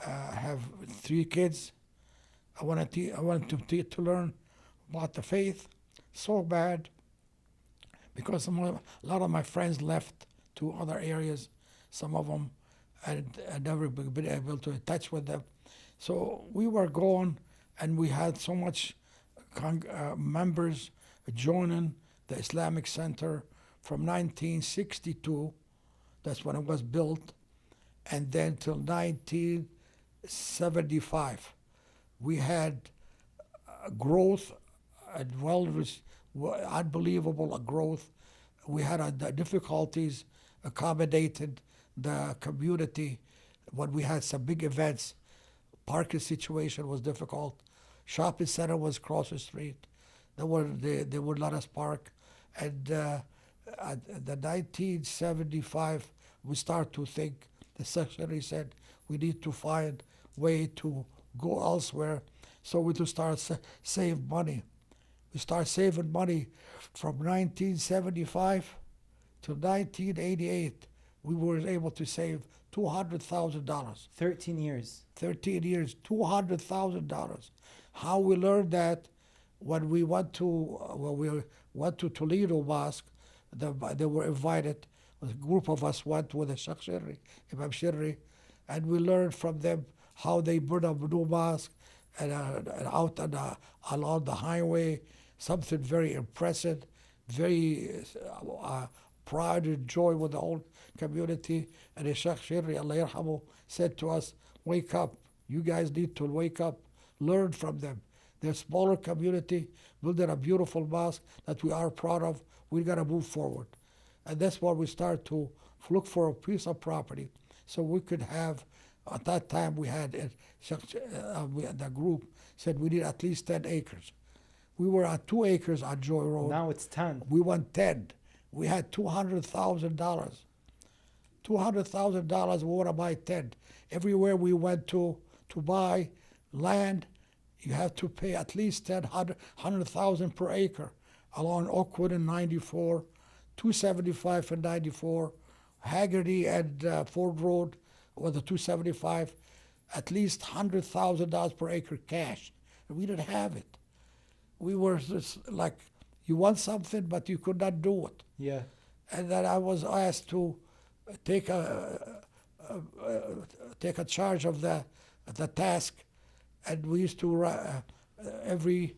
I have 3 kids. I wanted to learn about the faith so bad, because a lot of my friends left to other areas. Some of them I'd never been able to touch with them. So we were going, and we had so much members joining the Islamic Center from 1962, that's when it was built, and then till 1975. We had growth, unbelievable growth. We had the difficulties accommodated the community when we had some big events. Parking situation was difficult. Shopping center was across the street. They would let us park. And at the 1975, we start to think, the secretary said, we need to find way to go elsewhere. So we to start save money. We start saving money from 1975 to 1988. We were able to save $200,000. 13 years. 13 years, $200,000. How we learned that, when we went to Toledo Mosque, they were invited. A group of us went with the Sheikh Shirri, Imam Shirri, and we learned from them how they built a new mosque and out along the highway. Something very impressive, very pride and joy with the whole community. And the Sheikh Shirri, Allah yarhamu, said to us, wake up. You guys need to wake up. Learn from them. They're a smaller community, building a beautiful mosque that we are proud of. We got to move forward. And that's why we start to look for a piece of property so we could have, at that time we had, the group said we need at least 10 acres. We were at 2 acres on Joy Road. Now it's 10. We want 10. We had $200,000. $200,000, we want to buy 10. Everywhere we went to buy land, you have to pay at least $100,000 per acre. Along Oakwood in 94, 275 in 94, Haggerty and Ford Road was the 275, at least $100,000 per acre cash. And we didn't have it. We were just like, you want something, but you could not do it. Yeah. And then I was asked to take a charge of the task, and we used to every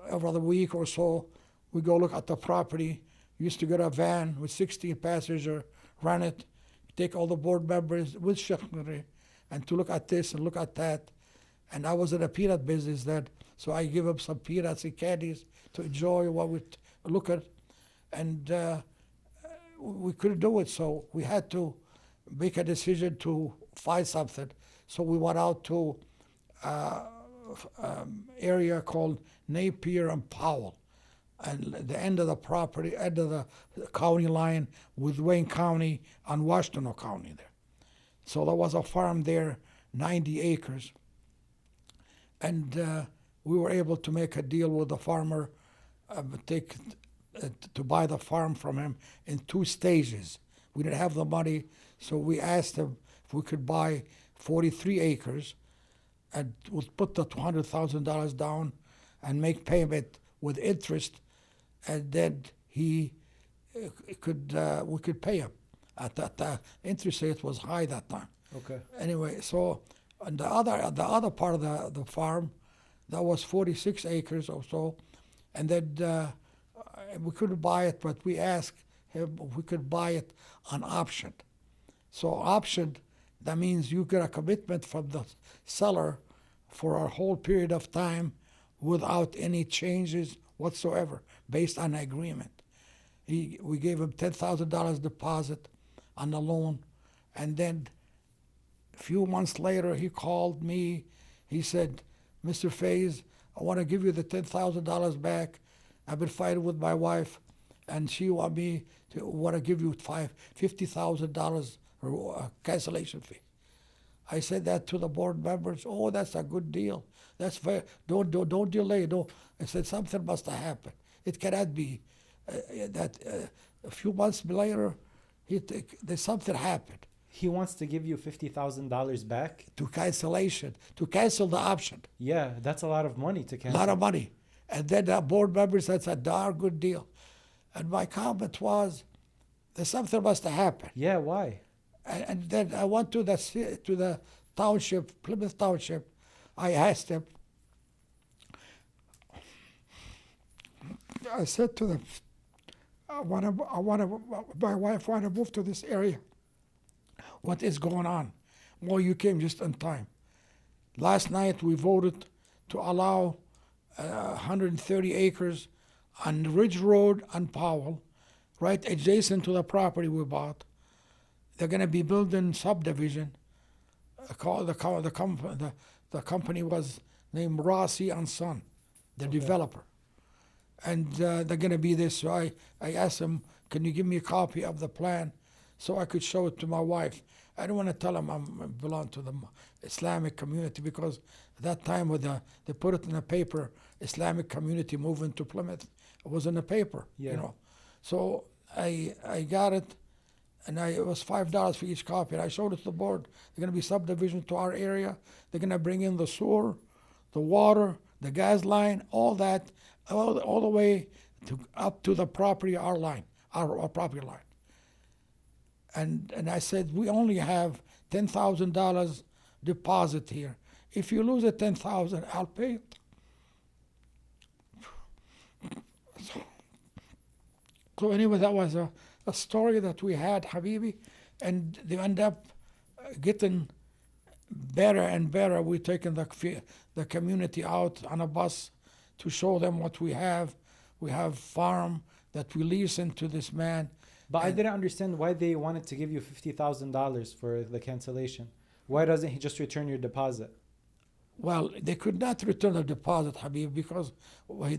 other week or so we go look at the property. We used to get a van with 16 passengers, run it, take all the board members with Sheikh Nuri, and to look at this and look at that. And I was in a peanut business then, so I give them some peanuts and candies to enjoy what we look at. And we couldn't do it, so we had to make a decision to find something. So we went out to area called Napier and Powell, and the end of the property, end of the county line with Wayne County and Washington County there. So there was a farm there, 90 acres, and we were able to make a deal with the farmer, to buy the farm from him in 2 stages. We didn't have the money, so we asked him if we could buy 43 acres and we'll put the $200,000 down and make payment with interest, and then we could pay him. At that interest rate was high that time. Okay. Anyway, so on the other part of the farm, that was 46 acres or so, and then we couldn't buy it, but we asked him if we could buy it on option. So option, that means you get a commitment from the seller for a whole period of time without any changes whatsoever, based on agreement. We gave him $10,000 deposit on the loan, and then a few months later he called me. He said, Mr. Fayz, I want to give you the $10,000 back. I've been fighting with my wife, and she want to give you $50,000 cancellation fee. I said that to the board members. Oh, that's a good deal. That's fair. Don't delay. Don't. I said something must have happened. It cannot be that a few months later, there's something happened. He wants to give you $50,000 back? To cancel the option. Yeah, that's a lot of money to A cancel. lot of money. And then the board members said, that's a darn good deal. And my comment was, there's something must have happened. Yeah, why? And then I went to the township, Plymouth Township. I asked him. I said to them, my wife want to move to this area. What is going on? Well, you came just in time. Last night we voted to allow 130 acres on Ridge Road and Powell, right adjacent to the property we bought. They're going to be building subdivision. The company was named Rossi and Son, the developer. And they're going to be this. So I asked him, can you give me a copy of the plan so I could show it to my wife? I don't want to tell him I belong to the Islamic community, because at that time they put it in the paper, Islamic community moving to Plymouth. It was in the paper, Yeah. you know. So I got it, and it was $5 for each copy. And I showed it to the board. They're going to be subdivision to our area. They're going to bring in the sewer, the water, the gas line, all that, all the way up to the property, our line, our property line. And I said, we only have $10,000 deposit here. If you lose the $10,000, I'll pay it. So anyway, that was a story that we had, Habibi, and they end up getting better and better. We're taking the community out on a bus to show them what we have. We have farm that we leasing to this man. But I didn't understand why they wanted to give you $50,000 for the cancellation. Why doesn't he just return your deposit? Well, they could not return the deposit, Habib, because we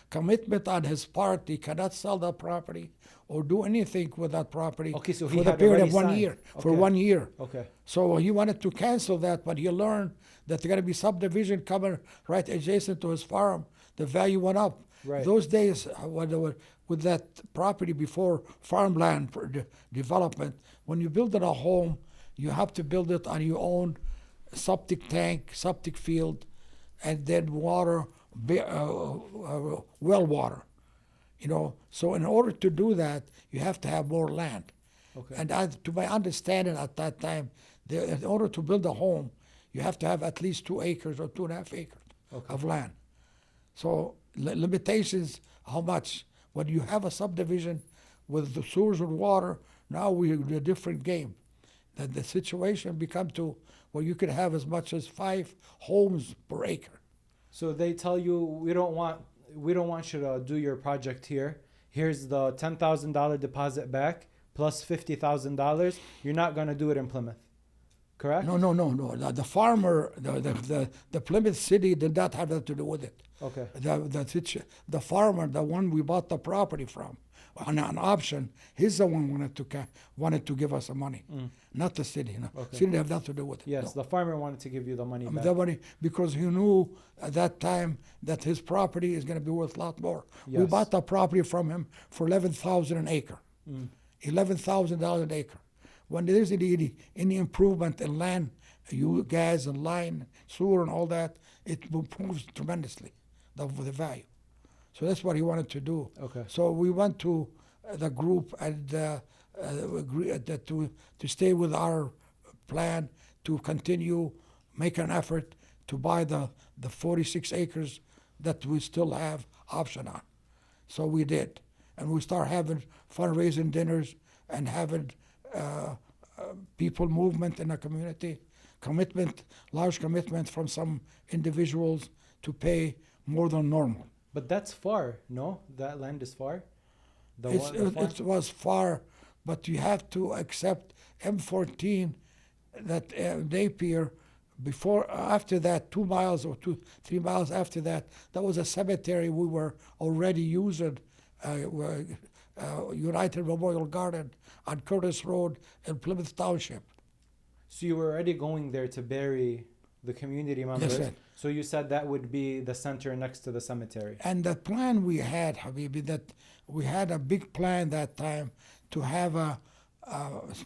commitment on his part. He cannot sell that property or do anything with that property Okay, so for he the had period already of 1 signed. year. For Okay. 1 year. Okay. So he wanted to cancel that, but he learned that there going to be subdivision coming right adjacent to his farm. The value went up. Right. Those days, when they were with that property before farmland development, when you build a home, you have to build it on your own septic tank, septic field, and then water, well water. You know, so in order to do that, you have to have more land. Okay. And to my understanding at that time, in order to build a home, you have to have at least 2 acres or 2.5 acres of land. So limitations, how much? When you have a subdivision with the sewers and water, now we're in a different game. That the situation become to where you could have as much as 5 homes per acre. So they tell you, we don't want you to do your project here. Here's the $10,000 deposit back plus $50,000. You're not going to do it in Plymouth, correct? No. The farmer, the Plymouth city did not have that to do with it. Okay. The farmer, the one we bought the property from, on an option, he's the one wanted to give us the money, not the city. No. Okay. City didn't have nothing to do with it. Yes, no. the farmer wanted to give you the money back. The money, because he knew at that time that his property is going to be worth a lot more. We Yes. bought the property from him for $11,000 an acre, $11,000 an acre. When there's any improvement in land, gas and line, sewer and all that, it improves tremendously the value. So that's what he wanted to do. Okay. So we went to the group and agreed that to stay with our plan to continue, make an effort to buy the 46 acres that we still have option on. So we did. And we start having fundraising dinners and having people movement in the community, large commitment from some individuals to pay more than normal. But that's far, no? That land is far? It was far, but you have to accept M14 that Napier, after that, 2 miles or 3 miles after that, that was a cemetery we were already using, United Memorial Garden on Curtis Road in Plymouth Township. So you were already going there to bury the community members. Yes, sir. So you said that would be the center next to the cemetery. And the plan we had, Habibi, that we had a big plan that time to have a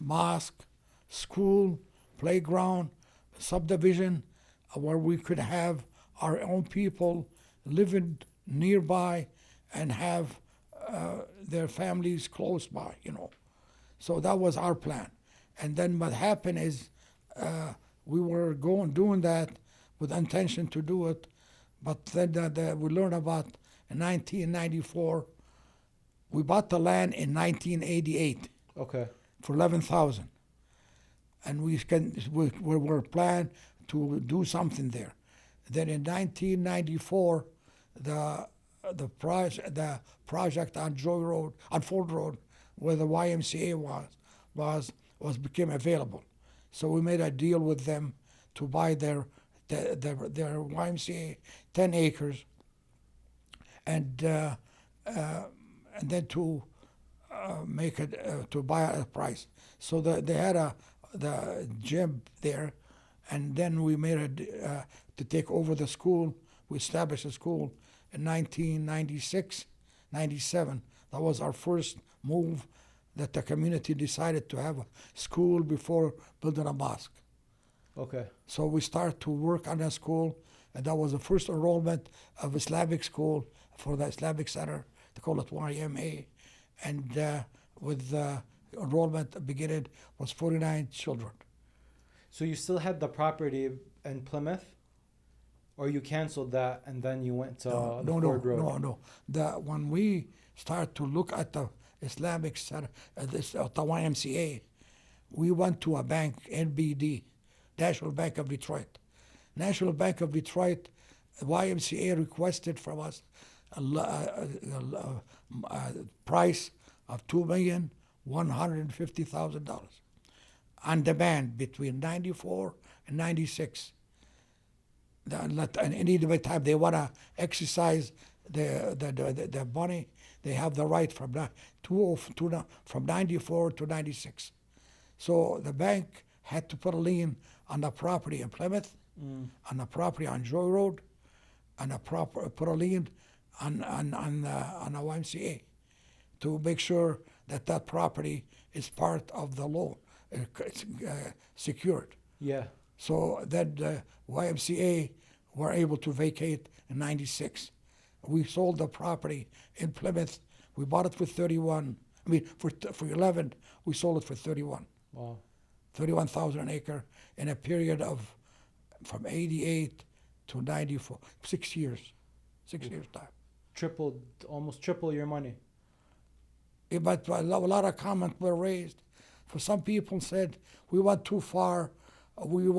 mosque, school, playground, subdivision, where we could have our own people living nearby and have their families close by, So that was our plan. And then what happened is we were doing that with intention to do it, but then we learned about in 1994. We bought the land in 1988 Okay. for 11,000, and we were planned to do something there. Then in 1994, the project on Ford Road, where the YMCA became available. So we made a deal with them to buy their YMCA 10 acres, and then to make it to buy a price. So they had the gym there, and then we made to take over the school. We established a school in 1996, 97. That was our first move, that the community decided to have a school before building a mosque. Okay. So we started to work on a school, and that was the first enrollment of Islamic school for the Islamic Center. They call it YMA. And with the enrollment beginning was 49 children. So you still had the property in Plymouth? Or you canceled that and then you went to Ford Road? No. When we started to look at the Islamic Center, the YMCA, we went to a bank, NBD, National Bank of Detroit. National Bank of Detroit, YMCA requested from us a price of $2,150,000 on demand between 94 and 96. And any time they want to exercise the money, they have the right from 94 to 96. So the bank had to put a lien on the property in Plymouth, on the property on Joy Road, and put a lien on the YMCA to make sure that property is part of the loan, it's secured. Yeah. So then the YMCA were able to vacate in 96. We sold the property in Plymouth. We bought it for 31. For 11, we sold it for 31. Wow. 31,000 an acre in a period of from 88 to 94, 6 years. 6 years time. Almost triple your money. Yeah, but a lot of comments were raised. For some people said we went too far. We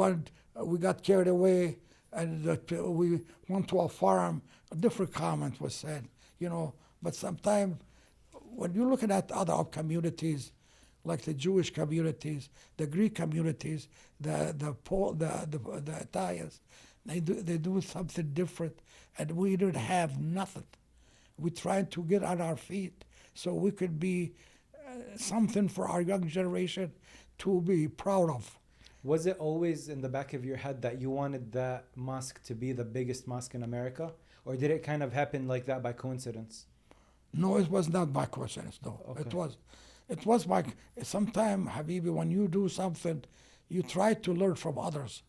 got carried away, and we went to a farm. A different comment was said, But sometimes when you're looking at other communities, like the Jewish communities, the Greek communities, the Italians, they do something different, and we don't have nothing. We're trying to get on our feet so we could be something for our young generation to be proud of. Was it always in the back of your head that you wanted that mosque to be the biggest mosque in America? Or did it kind of happen like that by coincidence? No, it was not by coincidence, no. Okay. It was. It was like sometime, Habibi, when you do something, you try to learn from others.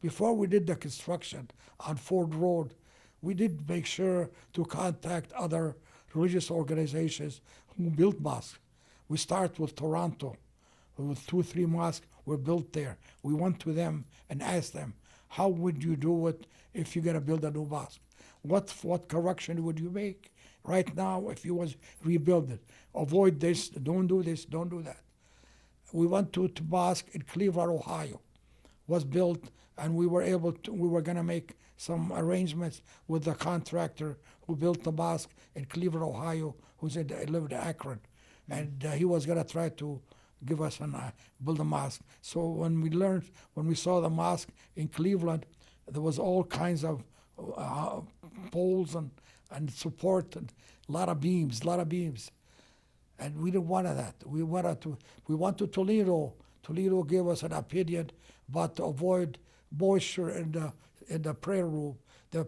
Before we did the construction on Ford Road, we did make sure to contact other religious organizations who built mosques. We start with Toronto, with 2-3 mosques were built there. We went to them and asked them, how would you do it if you're gonna build a new mosque? What correction would you make right now if you was rebuild it? Avoid this, don't do this, don't do that. We went to mosque in Cleveland, Ohio, was built, and we were gonna make some arrangements with the contractor who built the mosque in Cleveland, Ohio, lived in Akron, and he was gonna try to give us build a mosque. So when we saw the mosque in Cleveland, there was all kinds of poles and support and a lot of beams. And we didn't want that. We went to Toledo. Toledo gave us an opinion, but to avoid moisture in the prayer room, the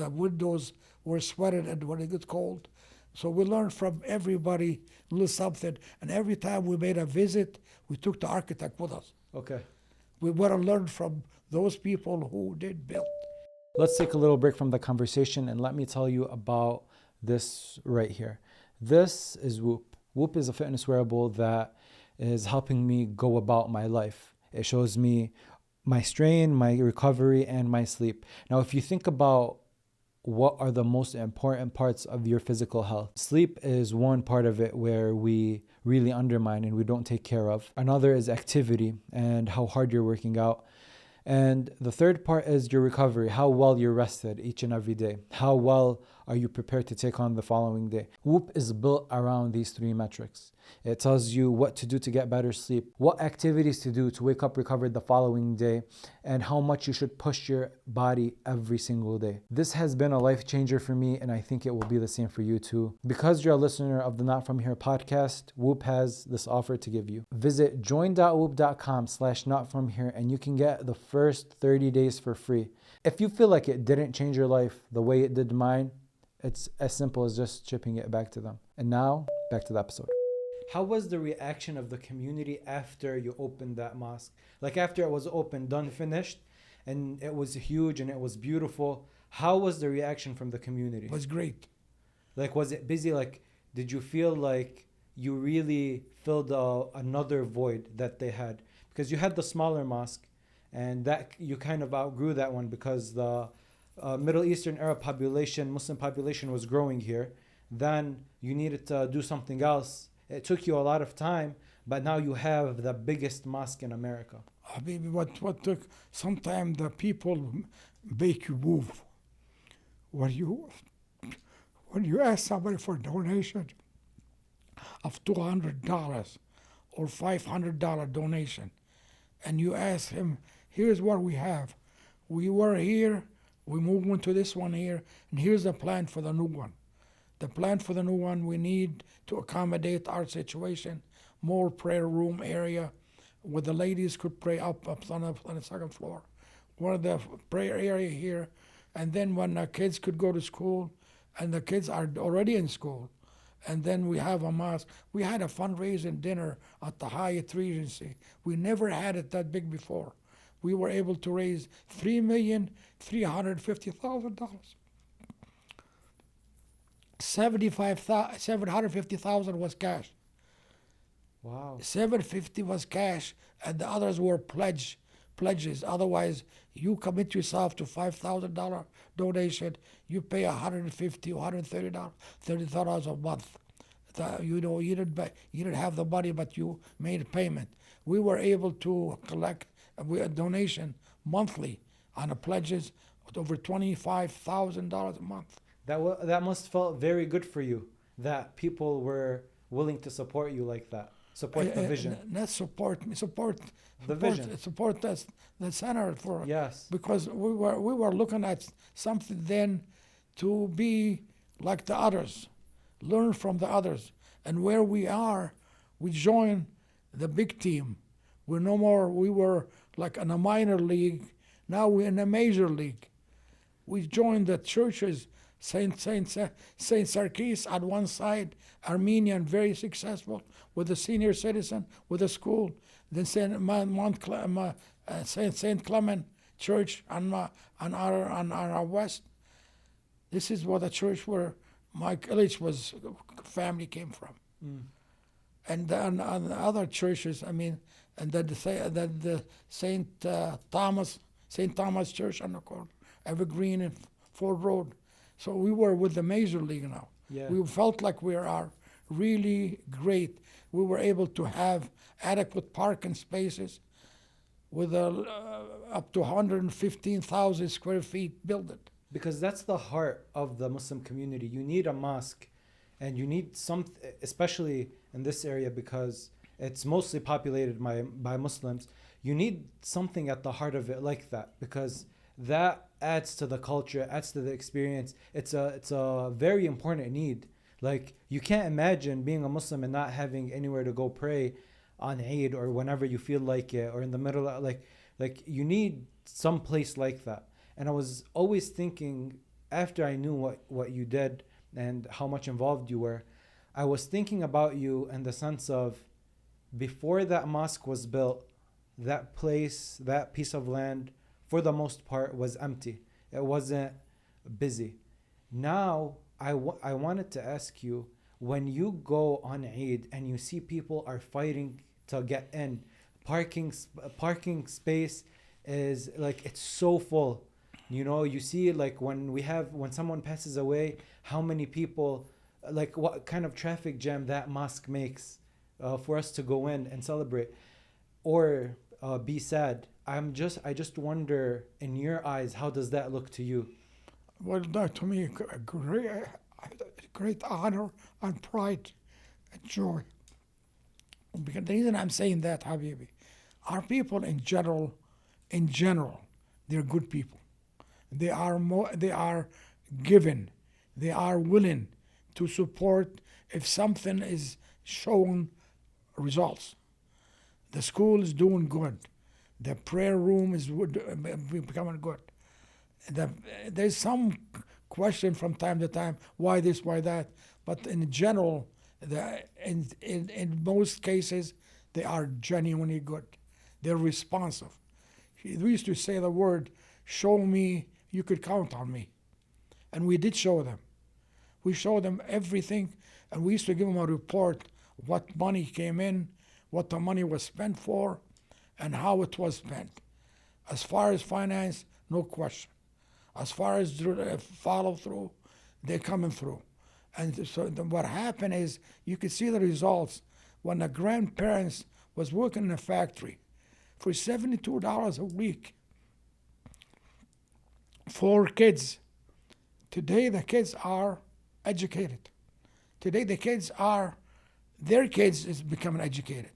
windows were sweated and when it gets cold. So we learned from everybody a little something, and every time we made a visit, we took the architect with us. Okay. We want to learn from those people who did build. Let's take a little break from the conversation and let me tell you about this right here. This is Whoop. Whoop is a fitness wearable that is helping me go about my life. It shows me my strain, my recovery, and my sleep. Now, if you think about what are the most important parts of your physical health, sleep is one part of it where we really undermine and we don't take care of. Another is activity and how hard you're working out. And the third part is your recovery, how well you're rested each and every day. How well are you prepared to take on the following day? Whoop is built around these three metrics. It tells you what to do to get better sleep, what activities to do to wake up recovered the following day, and how much you should push your body every single day. This has been a life changer for me, and I think it will be the same for you too. Because you're a listener of the Not From Here podcast, Whoop has this offer to give you. Visit join.whoop.com/notfromhere and you can get the first 30 days for free. If you feel like it didn't change your life the way it did mine, it's as simple as just shipping it back to them. And now, back to the episode. How was the reaction of the community after you opened that mosque? Like after it was open, done, finished, and it was huge and it was beautiful. How was the reaction from the community? It was great. Like, was it busy? Like, did you feel like you really filled another void that they had? Because you had the smaller mosque, and that you kind of outgrew that one because the Middle Eastern Arab population, Muslim population was growing here. Then you needed to do something else. It took you a lot of time, but now you have the biggest mosque in America. Habibi, what took some time, the people make you move. When you ask somebody for a donation of $200 or $500 donation, and you ask him, here's what we have. We were here, we moved into this one here, and here's the plan for the new one. The plan for the new one, we need to accommodate our situation, more prayer room area where the ladies could pray up on the second floor. One of the prayer area here, and then when the kids could go to school, and the kids are already in school, and then we have a mosque. We had a fundraising dinner at the Hyatt Regency. We never had it that big before. We were able to raise $3,350,000. 750,000 was cash. Wow. 750 was cash, and the others were pledges. Otherwise, you commit yourself to $5,000 donation, you pay $150, $130, $30 a month. You didn't have the money, but you made a payment. We were able to collect a donation monthly on the pledges of over $25,000 a month. That must felt very good for you, that people were willing to support you like that. Support the vision. Not support me, support the vision. Support us, the center for. Yes. Because we were looking at something then to be like the others, learn from the others, and where we are, we join the big team. We're no more. We were like in a minor league. Now we're in a major league. We joined the churches Saint Sarkis at one side, Armenian, very successful with the senior citizen, with a school. Then Saint Clement Church on our west. This is what the church where my village was family came from. And then on the other churches, I mean, and then the Saint Thomas Church on the corner, Evergreen and Ford Road. So we were with the major league now. Yeah. We felt like we are really great. We were able to have adequate parking spaces with up to 115,000 square feet building. Because that's the heart of the Muslim community. You need a mosque, and you need some, especially in this area because it's mostly populated by Muslims. You need something at the heart of it like that, because that adds to the culture, adds to the experience. It's a very important need. Like, you can't imagine being a Muslim and not having anywhere to go pray on Eid or whenever you feel like it, or in the middle of, like you need some place like that. And I was always thinking, after I knew what you did and how much involved you were, I was thinking about you in the sense of, before that mosque was built, that place, that piece of land, for the most part, was empty. It wasn't busy. Now, I wanted to ask you, when you go on Eid and you see people are fighting to get in, parking space is like, it's so full. You know, you see like when someone passes away, how many people, like what kind of traffic jam that mosque makes for us to go in and celebrate or be sad. I just wonder, in your eyes, how does that look to you? Well, that to me, a great honor and pride and joy. Because the reason I'm saying that, Habibi, our people in general, they're good people. They are given. They are willing to support if something is showing results. The school is doing good. The prayer room is becoming good. There's some question from time to time, why this, why that, but in general, in most cases, they are genuinely good. They're responsive. We used to say the word, show me, you could count on me. And we did show them. We showed them everything, and we used to give them a report, what money came in, what the money was spent for, and how it was spent. As far as finance, no question. As far as follow through, they're coming through. And so what happened is, you could see the results when the grandparents was working in a factory for $72 a week. 4 kids. Today the kids are educated. Today the kids are, their kids is becoming educated.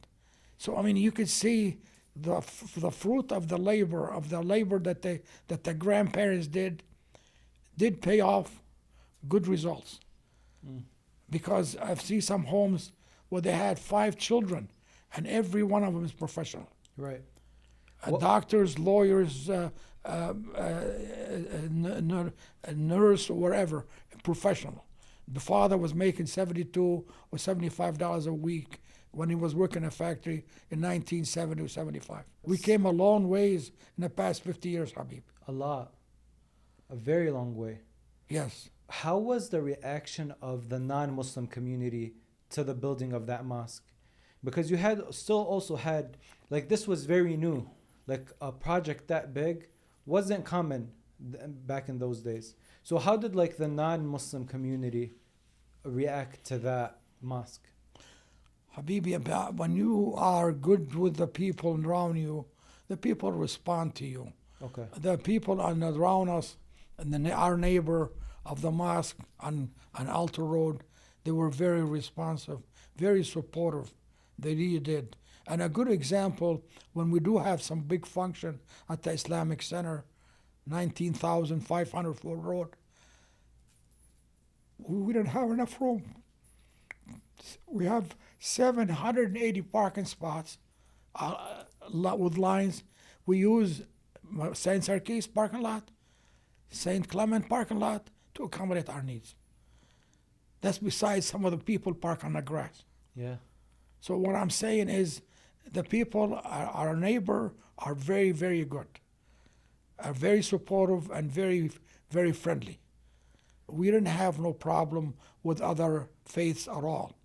So I mean, you could see the fruit of the labor that the grandparents did pay off good results. Because I've seen some homes where they had 5 children, and every one of them is professional. Right. Doctors, lawyers, nurse, or whatever, professional. The father was making $72 or $75 a week when he was working in a factory in 1970 or 75. We came a long ways in the past 50 years, Habib. A lot. A very long way. Yes. How was the reaction of the non-Muslim community to the building of that mosque? Because you also had, like, this was very new. Like, a project that big wasn't common back in those days. So how did, like, the non-Muslim community react to that mosque? Habibi, when you are good with the people around you, the people respond to you. Okay. The people around us, and our neighbor of the mosque on Alta Road, they were very responsive, very supportive. They really did. And a good example, when we do have some big function at the Islamic Center, 19,500 Ford Road, we didn't have enough room. We have 780 parking spots with lines. We use St. Sarkis parking lot, St. Clement parking lot, to accommodate our needs. That's besides some of the people park on the grass. Yeah. So what I'm saying is the people, our neighbor, are very, very good, are very supportive and very, very friendly. We didn't have no problem with other faiths at all.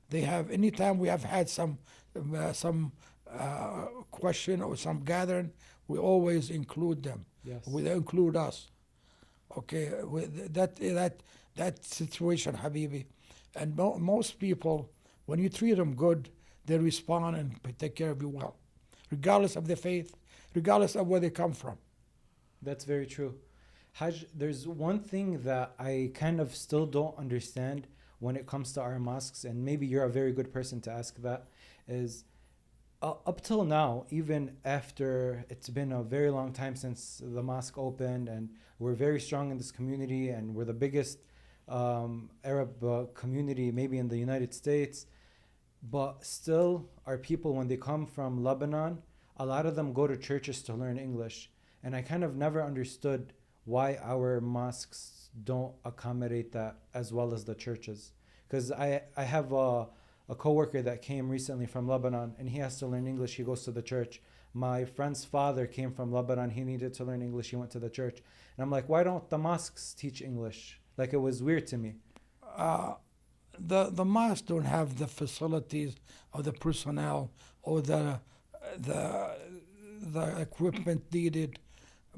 They have, anytime we have had some question or some gathering, we always include them. Yes. They include us. Okay, that situation, Habibi. And most people, when you treat them good, they respond and take care of you well, regardless of their faith, regardless of where they come from. That's very true. Haj, there's one thing that I kind of still don't understand when it comes to our mosques, and maybe you're a very good person to ask that, is up till now, even after it's been a very long time since the mosque opened, and we're very strong in this community, and we're the biggest Arab community maybe in the United States, but still our people, when they come from Lebanon, a lot of them go to churches to learn English. And I kind of never understood why our mosques don't accommodate that as well as the churches. Because I have a coworker that came recently from Lebanon, and he has to learn English. He goes to the church. My friend's father came from Lebanon. He needed to learn English. He went to the church. And I'm like, why don't the mosques teach English? Like, it was weird to me. The mosques don't have the facilities or the personnel or the equipment needed,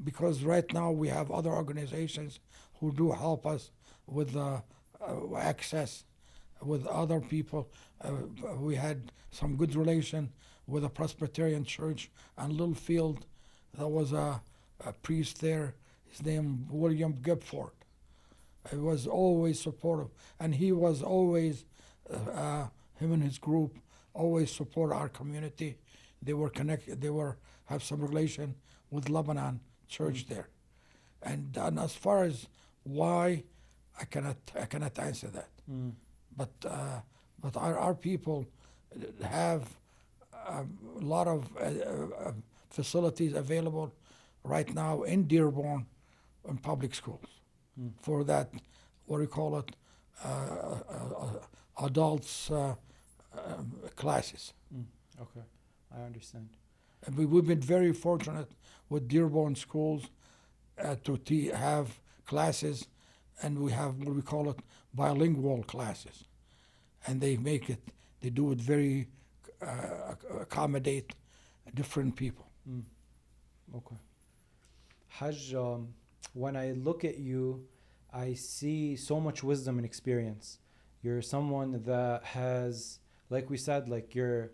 because right now we have other organizations who do help us with access with other people. We had some good relation with a Presbyterian church on Littlefield. There was a priest there, his name William Gibford. He was always supportive, and he was always, him and his group always support our community. They were connected, have some relation with Lebanon church there. And as far as why, I cannot answer that. But our people have a lot of facilities available right now in Dearborn in public schools for that, what do you call it, adults classes. Okay, I understand. And we've been very fortunate with Dearborn schools to have classes, and we have what we call it bilingual classes, and they do it very accommodate different people. Okay. Haj, when I look at you, I see so much wisdom and experience. You're someone that has, like we said, like you've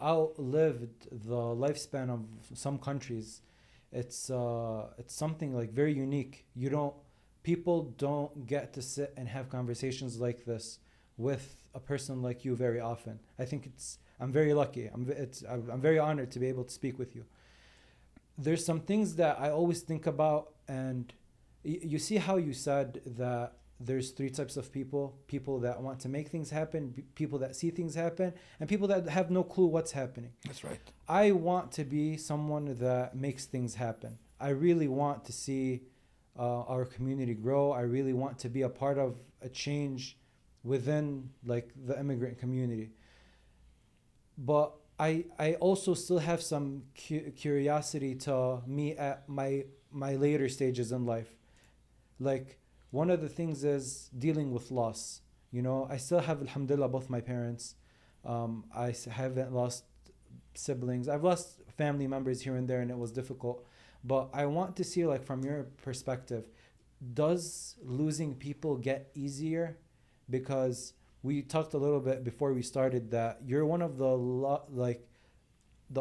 outlived the lifespan of some countries. It's something like very unique. People don't get to sit and have conversations like this with a person like you very often. I think I'm very lucky. I'm very honored to be able to speak with you. There's some things that I always think about, and you see how you said that there's three types of people that want to make things happen, people that see things happen, and people that have no clue what's happening. That's right. I want to be someone that makes things happen. I really want to see our community grow. I really want to be a part of a change within like the immigrant community. But I also still have some curiosity to me at my later stages in life. Like, one of the things is dealing with loss. I still have, alhamdulillah, both my parents. I haven't lost siblings. I've lost family members here and there, and it was difficult. But I want to see, like, from your perspective, does losing people get easier? Because we talked a little bit before we started that you're one of the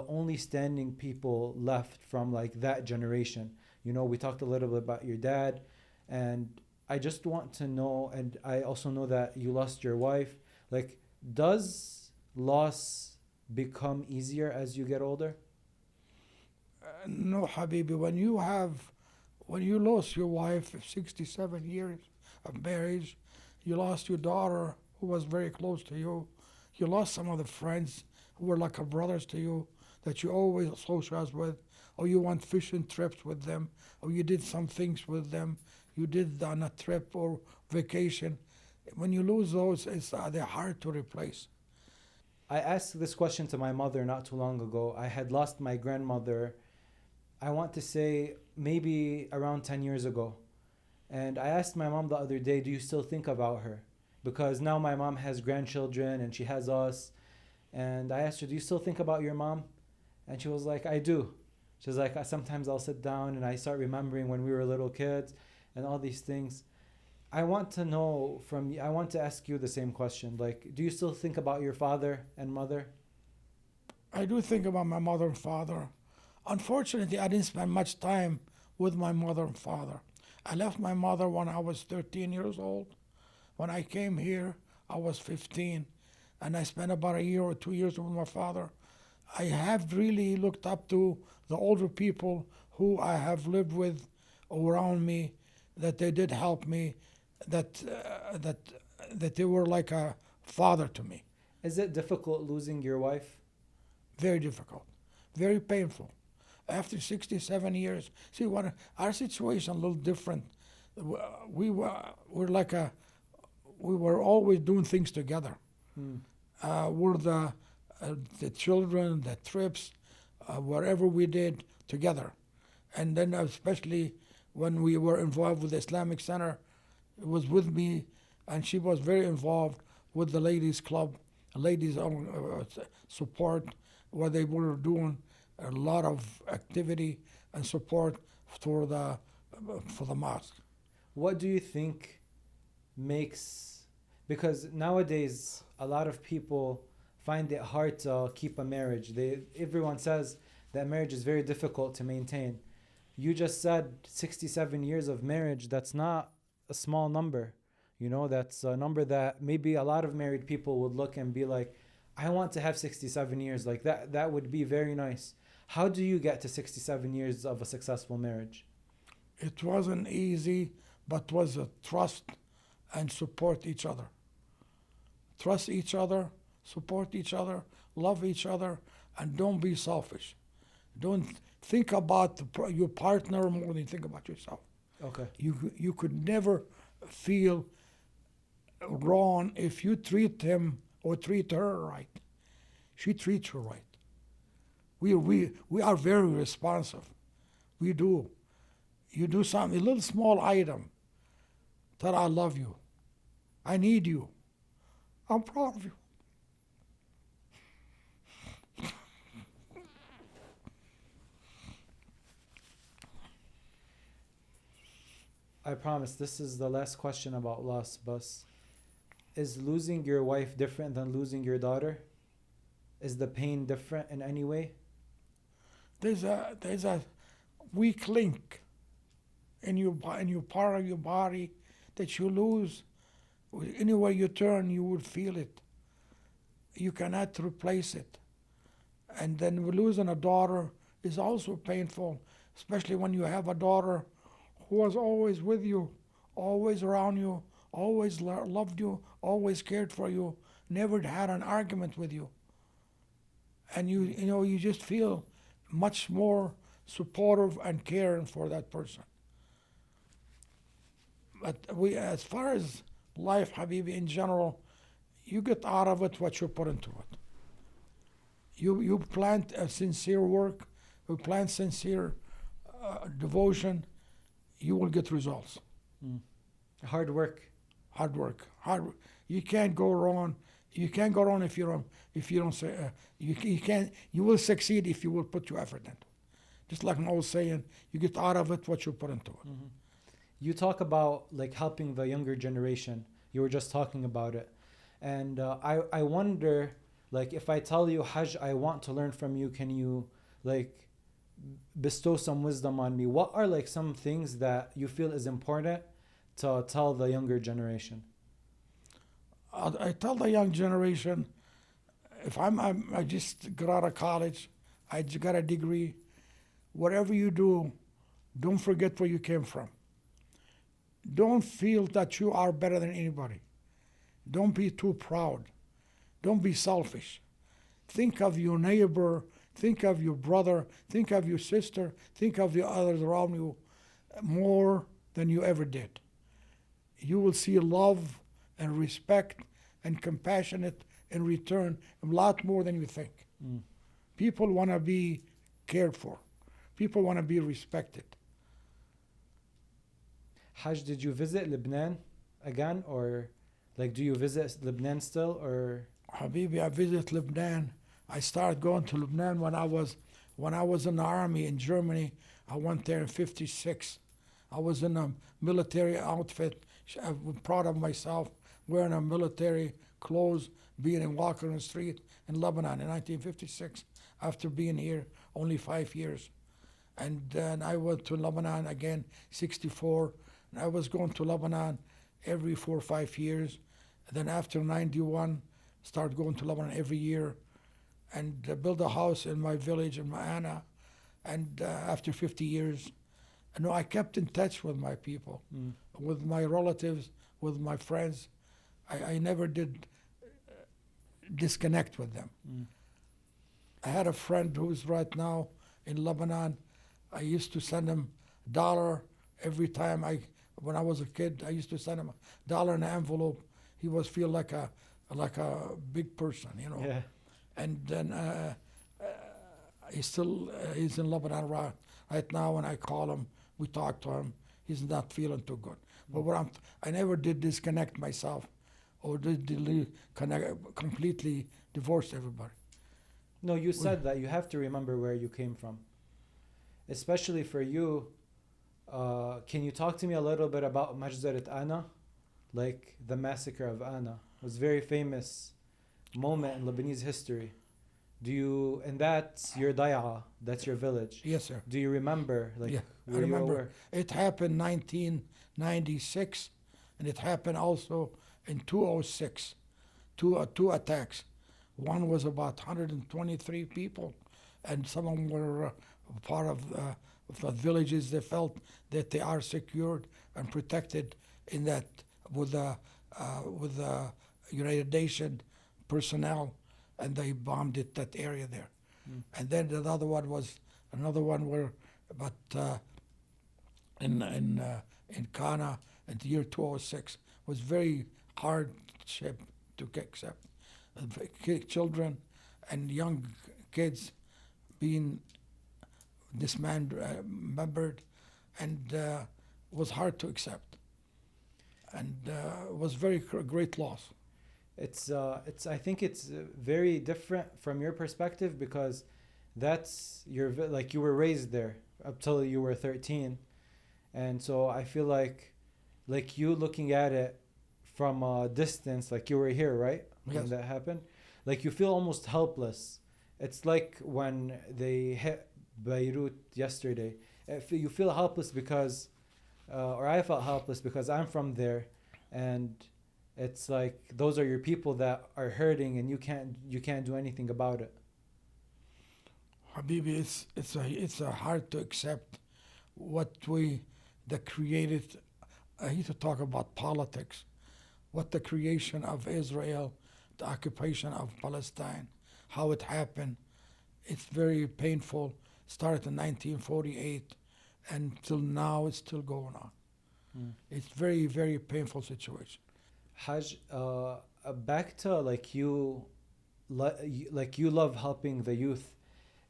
only standing people left from like that generation. We talked a little bit about your dad, and I just want to know, and I also know that you lost your wife. Like, does loss become easier as you get older? No, Habibi. When you lost your wife of 67 years of marriage, you lost your daughter who was very close to you. You lost some of the friends who were like brothers to you that you always socialized with, or you went fishing trips with them, or you did some things with them. you did on a trip or vacation. When you lose those, they're hard to replace. I asked this question to my mother not too long ago. I had lost my grandmother, I want to say maybe around 10 years ago. And I asked my mom the other day, do you still think about her? Because now my mom has grandchildren and she has us. And I asked her, do you still think about your mom? And she was like, I do. She was like, sometimes I'll sit down and I start remembering when we were little kids and all these things. I want to know from you, I want to ask you the same question. Like, do you still think about your father and mother? I do think about my mother and father. Unfortunately, I didn't spend much time with my mother and father. I left my mother when I was 13 years old. When I came here, I was 15. And I spent about a year or 2 years with my father. I have really looked up to the older people who I have lived with around me, that they did help me, that they were like a father to me. Is it difficult losing your wife? Very difficult, very painful. After 67 years, see what our situation a little different. We were always doing things together. We're the children, the trips, wherever we did together, and then especially when we were involved with the Islamic Center, it was with me, and she was very involved with the ladies' club, ladies' support, where they were doing a lot of activity and support for the mosque. What do you think makes, because nowadays a lot of people find it hard to keep a marriage. Everyone says that marriage is very difficult to maintain. You just said 67 years of marriage. That's not a small number. You know, that's a number that maybe a lot of married people would look and be like, I want to have 67 years. Like that would be very nice. How do you get to 67 years of a successful marriage? It wasn't easy, but was a trust and support each other. Trust each other, support each other, love each other, and don't be selfish. Don't think about your partner more than you think about yourself. Okay. You could never feel wrong if you treat him or treat her right. She treats you right. We are very responsive. We do. You do something, a little small item. Tell her, I love you. I need you. I'm proud of you. I promise this is the last question about loss, but is losing your wife different than losing your daughter? Is the pain different in any way? There's a weak link in your part of your body that you lose. Anywhere you turn, you would feel it. You cannot replace it. And then losing a daughter is also painful, especially when you have a daughter who was always with you, always around you, always loved you, always cared for you, never had an argument with you. And you just feel much more supportive and caring for that person. But as far as life, Habibi, in general, you get out of it what you put into it. You plant a sincere work, you plant sincere devotion, you will get results. Hard work. Hard work. You can't go wrong. You can't go wrong if you don't say you can't. You will succeed if you will put your effort into it. Just like an old saying, you get out of it what you put into it. Mm-hmm. You talk about like helping the younger generation. You were just talking about it, and I wonder, like, if I tell you, Haj, I want to learn from you, can you like bestow some wisdom on me? What are like some things that you feel is important to tell the younger generation? I tell the young generation, if I just got out of college, I just got a degree, whatever you do, don't forget where you came from. Don't feel that you are better than anybody. Don't be too proud. Don't be selfish. Think of your neighbor, think of your brother, think of your sister, think of the others around you more than you ever did. You will see love and respect and compassionate in return a lot more than you think. People want to be cared for. People want to be respected. Haj, did you visit Lebanon again, or like do you visit Lebanon still, or? Habibi, I visited Lebanon. I started going to Lebanon when I was in the army in Germany. I went there in '56. I was in a military outfit. I'm proud of myself, wearing a military clothes, being in walking on the street in Lebanon in 1956. After being here only 5 years, and then I went to Lebanon again '64. And I was going to Lebanon every 4 or 5 years. And then after '91, started going to Lebanon every year, and built a house in my village in Ma'ana. And after 50 years, I kept in touch with my people, with my relatives, with my friends. I never did disconnect with them. I had a friend who's right now in Lebanon. I used to send him $1 every time when I was a kid. I used to send him $1 in an envelope. He was feel like a big person, Yeah. And then he's in Lebanon right now. When I call him, we talk to him. He's not feeling too good. But I never did disconnect myself, or did completely divorce everybody. No, you said that you have to remember where you came from, especially for you. Can you talk to me a little bit about Majzarat Ana, like the massacre of Ana? It was a very famous moment in Lebanese history. And that's your daya, that's your village. Yes, sir. Do you remember? Yeah, I were you remember. aware? It happened 1996, and it happened also in 2006. Two attacks. One was about 123 people, and some of them were part of the villages. They felt that they are secured and protected in that with the United Nations personnel, and they bombed that area there. And then another one where, but in Kana in the year 2006 was very hardship to accept. Children and young kids being dismembered, and was hard to accept, and was very great loss. I think it's very different from your perspective, because that's like you were raised there up till you were 13, and so I feel like you looking at it from a distance, like you were here, right? Yes. When that happened, like you feel almost helpless. It's like when they hit Beirut yesterday. You feel helpless because, or I felt helpless because I'm from there, and it's like those are your people that are hurting, and you can't do anything about it. Habibi, it's hard to accept what the created. I hate to talk about politics. What the creation of Israel, the occupation of Palestine, how it happened. It's very painful. Started in 1948, and till now it's still going on. It's very, very painful situation. Haj, back to like you love helping the youth.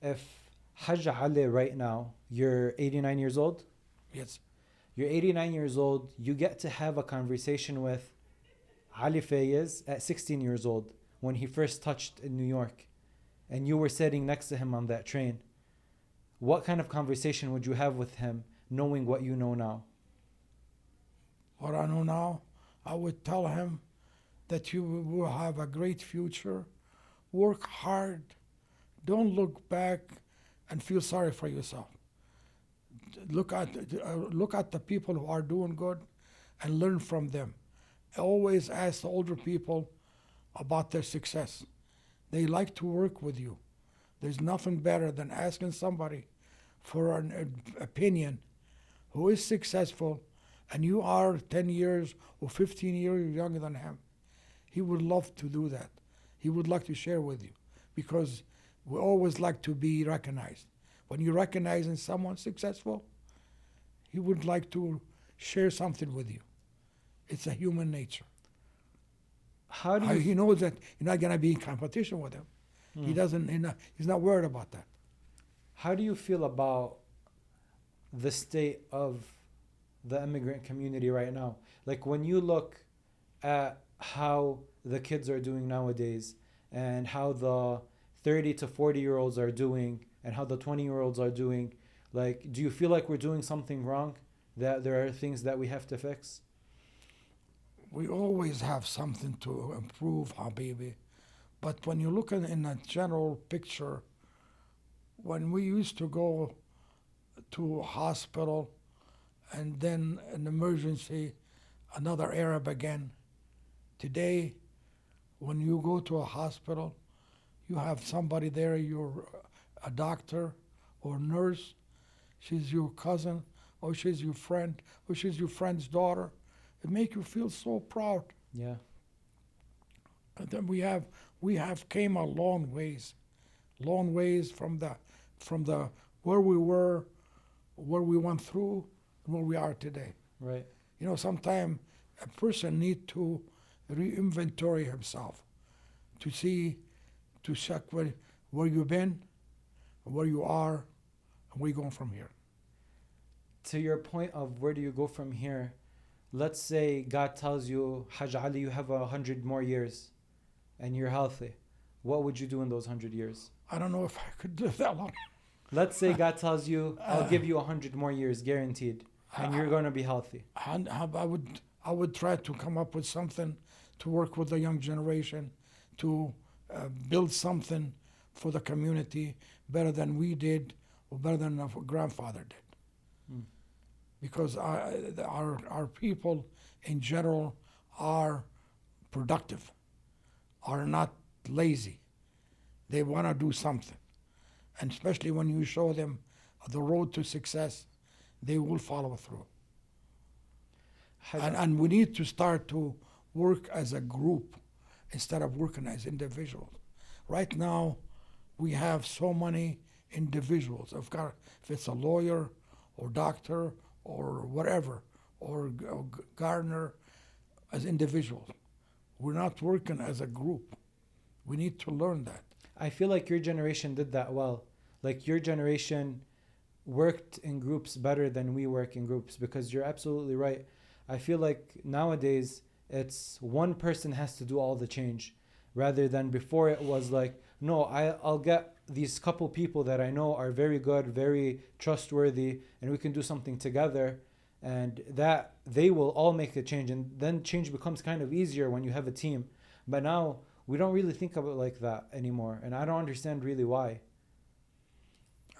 If Haj Ali right now, you're 89 years old. Yes. You're 89 years old. You get to have a conversation with Ali Fayz at 16 years old when he first touched in New York, and you were sitting next to him on that train. What kind of conversation would you have with him, knowing what you know now? What I know now, I would tell him that you will have a great future. Work hard. Don't look back and feel sorry for yourself. Look at the people who are doing good and learn from them. Always ask the older people about their success. They like to work with you. There's nothing better than asking somebody for an opinion who is successful, and you are 10 years or 15 years younger than him. He would love to do that. He would like to share with you, because we always like to be recognized. When you're recognizing someone successful, he would like to share something with you. It's a human nature. How do you He knows that you're not gonna be in competition with him. He doesn't. He's not worried about that. How do you feel about the state of the immigrant community right now? Like when you look at how the kids are doing nowadays and how the 30 to 40-year-olds are doing and how the 20-year-olds are doing, like, do you feel like we're doing something wrong? That there are things that we have to fix? We always have something to improve, Habibi. But when you look in a general picture, when we used to go to a hospital and then an emergency, another Arab again. Today, when you go to a hospital, you have somebody there, you're a doctor or nurse, she's your cousin, or she's your friend, or she's your friend's daughter. It makes you feel so proud. Yeah. And then we have came a long ways from the where we were, where we went through, and where we are today. Right. You know, sometimes a person need to re-inventory himself to see, to check where you've been, where you are, and where you're going from here. To your point of where do you go from here, let's say God tells you, Haj Ali, you have 100 more years and you're healthy. What would you do in those 100 years? I don't know if I could live that long. Let's say God tells you, I'll give you 100 more years guaranteed and you're going to be healthy. I would try to come up with something to work with the young generation, to build something for the community better than we did or better than our grandfather did. Because our people in general are productive, are not lazy. They want to do something. And especially when you show them the road to success, they will follow through. And we need to start to work as a group instead of working as individuals. Right now, we have so many individuals. If it's a lawyer or doctor or whatever, or gardener, as individuals. We're not working as a group. We need to learn that. I feel like your generation did that well. Like your generation worked in groups better than we work in groups, because you're absolutely right. I feel like nowadays it's one person has to do all the change, rather than before it was like, no, I'll get these couple people that I know are very good, very trustworthy, and we can do something together, and that they will all make a change, and then change becomes kind of easier when you have a team. But now we don't really think of it like that anymore, and I don't understand really why.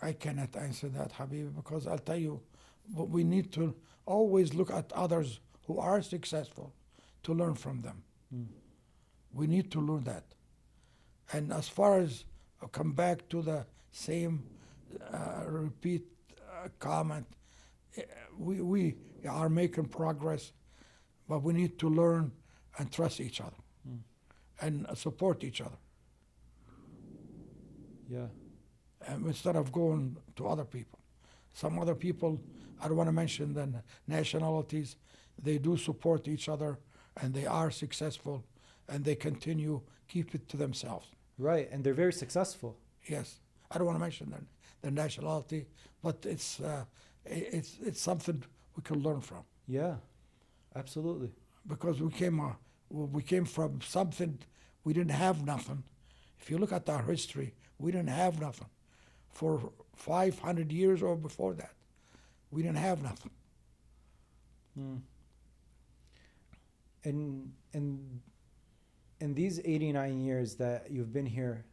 I cannot answer that, Habib, because I'll tell you, but we need to always look at others who are successful to learn from them. We need to learn that. And as far as come back to the same repeat comment, we are making progress, but we need to learn and trust each other and support each other. Yeah. Instead of going to other people. Some other people, I don't want to mention the nationalities, they do support each other and they are successful and they continue, keep it to themselves. Right, and they're very successful. Yes, I don't want to mention the nationality, but it's something we can learn from. Yeah, absolutely. Because we came from something, we didn't have nothing. If you look at our history, we didn't have nothing. For 500 years or before that, we didn't have nothing. In these 89 years that you've been here,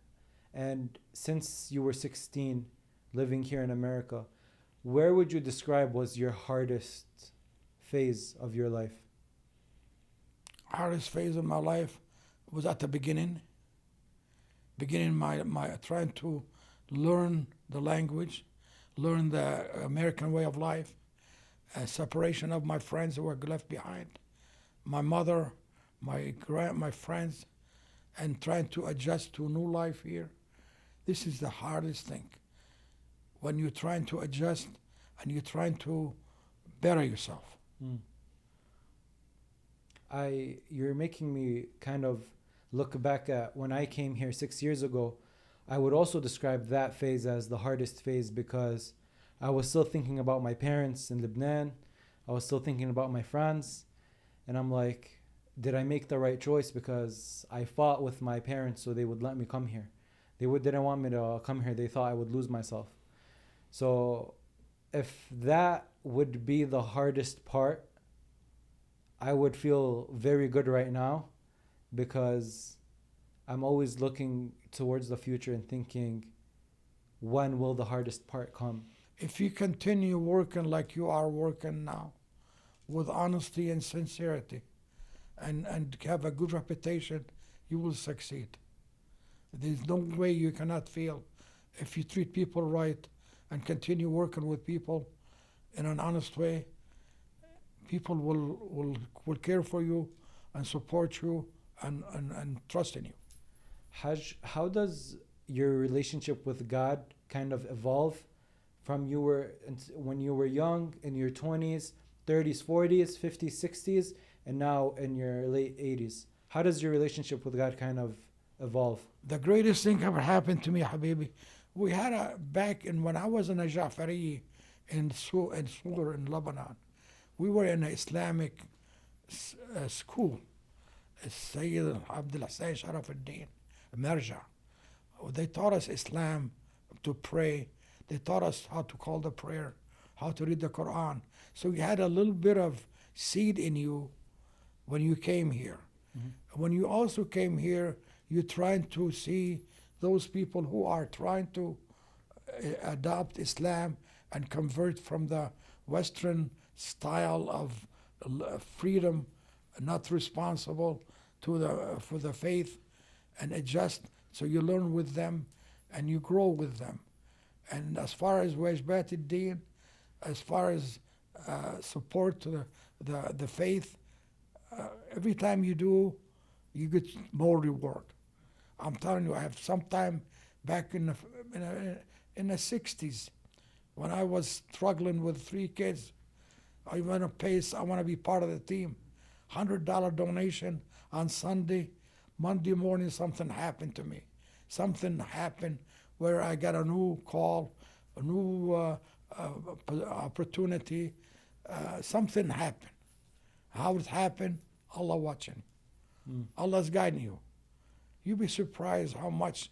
and since you were 16 living here in America, where would you describe was your hardest phase of your life? Hardest phase of my life was at the beginning. My trying to learn the language, learn the American way of life, separation of my friends who were left behind, my mother, my friends, and trying to adjust to a new life here. This is the hardest thing. When you're trying to adjust and you're trying to better yourself. Mm. You're making me kind of look back at when I came here 6 years ago. I would also describe that phase as the hardest phase because I was still thinking about my parents in Lebanon. I was still thinking about my friends. And I'm like, did I make the right choice? Because I fought with my parents so they would let me come here. Didn't want me to come here. They thought I would lose myself. So if that would be the hardest part, I would feel very good right now because I'm always looking towards the future and thinking, when will the hardest part come? If you continue working like you are working now, with honesty and sincerity, and have a good reputation, you will succeed. There's no way you cannot fail if you treat people right and continue working with people in an honest way. People will care for you and support you and trust in you. Haj, how does your relationship with God kind of evolve from when you were young, in your 20s, 30s, 40s, 50s, 60s, and now in your late 80s? How does your relationship with God kind of evolve? The greatest thing ever happened to me, Habibi, we had when I was in a Jaafari in Sur in Lebanon, we were in an Islamic school, Sayyid Abdul Hussein Sharaf al-Din, Marja. They taught us Islam, to pray. They taught us how to call the prayer, how to read the Quran. So you had a little bit of seed in you when you came here. Mm-hmm. When you also came here, you're trying to see those people who are trying to adopt Islam and convert from the Western style of freedom, not responsible for the faith, and adjust. So you learn with them and you grow with them. And as far as Wajbat al-Din, as far as support to the faith, every time you do, you get more reward. I'm telling you, I have sometime back in the 60s, when I was struggling with 3 kids, I want to be part of the team. $100 donation on Sunday. Monday morning, something happened to me. Something happened where I got a new call, a new opportunity. Something happened. How it happened, Allah watching. Allah's guiding you. You'd be surprised how much